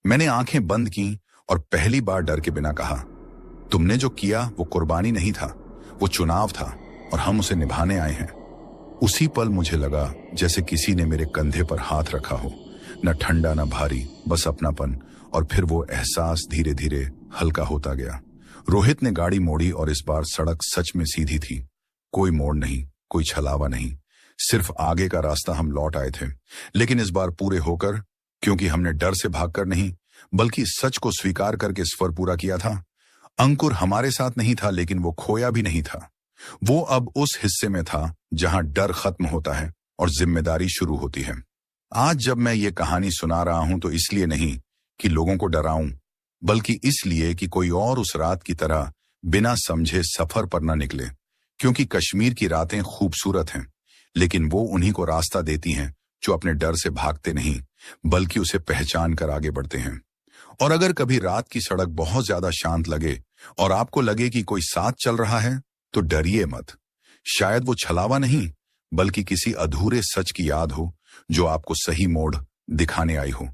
मैंने आंखें बंद की और पहली बार डर के बिना कहा, तुमने जो किया वो कुर्बानी नहीं था, वो चुनाव था और हम उसे निभाने आए हैं। उसी पल मुझे लगा जैसे किसी ने मेरे कंधे पर हाथ रखा हो, न ठंडा न भारी, बस अपनापन। और फिर वो एहसास धीरे धीरे हल्का होता गया। रोहित ने गाड़ी मोड़ी और इस बार सड़क सच में सीधी थी, कोई मोड़ नहीं, कोई छलावा नहीं, सिर्फ आगे का रास्ता हम लौट आए थे, लेकिन इस बार पूरे होकर, क्योंकि हमने डर से भागकर नहीं बल्कि सच को स्वीकार करके सफर पूरा किया था। अंकुर हमारे साथ नहीं था, लेकिन वो खोया भी नहीं था। वो अब उस हिस्से में था जहां डर खत्म होता है और जिम्मेदारी शुरू होती है। आज जब मैं ये कहानी सुना रहा हूं तो इसलिए नहीं कि लोगों को डराऊं, बल्कि इसलिए कि कोई और उस रात की तरह बिना समझे सफर पर न निकले। क्योंकि कश्मीर की रातें खूबसूरत हैं, लेकिन वो उन्हीं को रास्ता देती हैं जो अपने डर से भागते नहीं बल्कि उसे पहचान कर आगे बढ़ते हैं। और अगर कभी रात की सड़क बहुत ज्यादा शांत लगे और आपको लगे कि कोई साथ चल रहा है, तो डरिए मत। शायद वो छलावा नहीं बल्कि किसी अधूरे सच की याद हो जो आपको सही मोड़ दिखाने आई हो।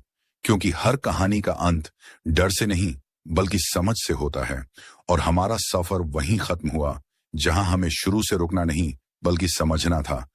क्योंकि हर कहानी का अंत डर से नहीं बल्कि समझ से होता है, और हमारा सफर वहीं खत्म हुआ जहां हमें शुरू से रुकना नहीं बल्कि समझना था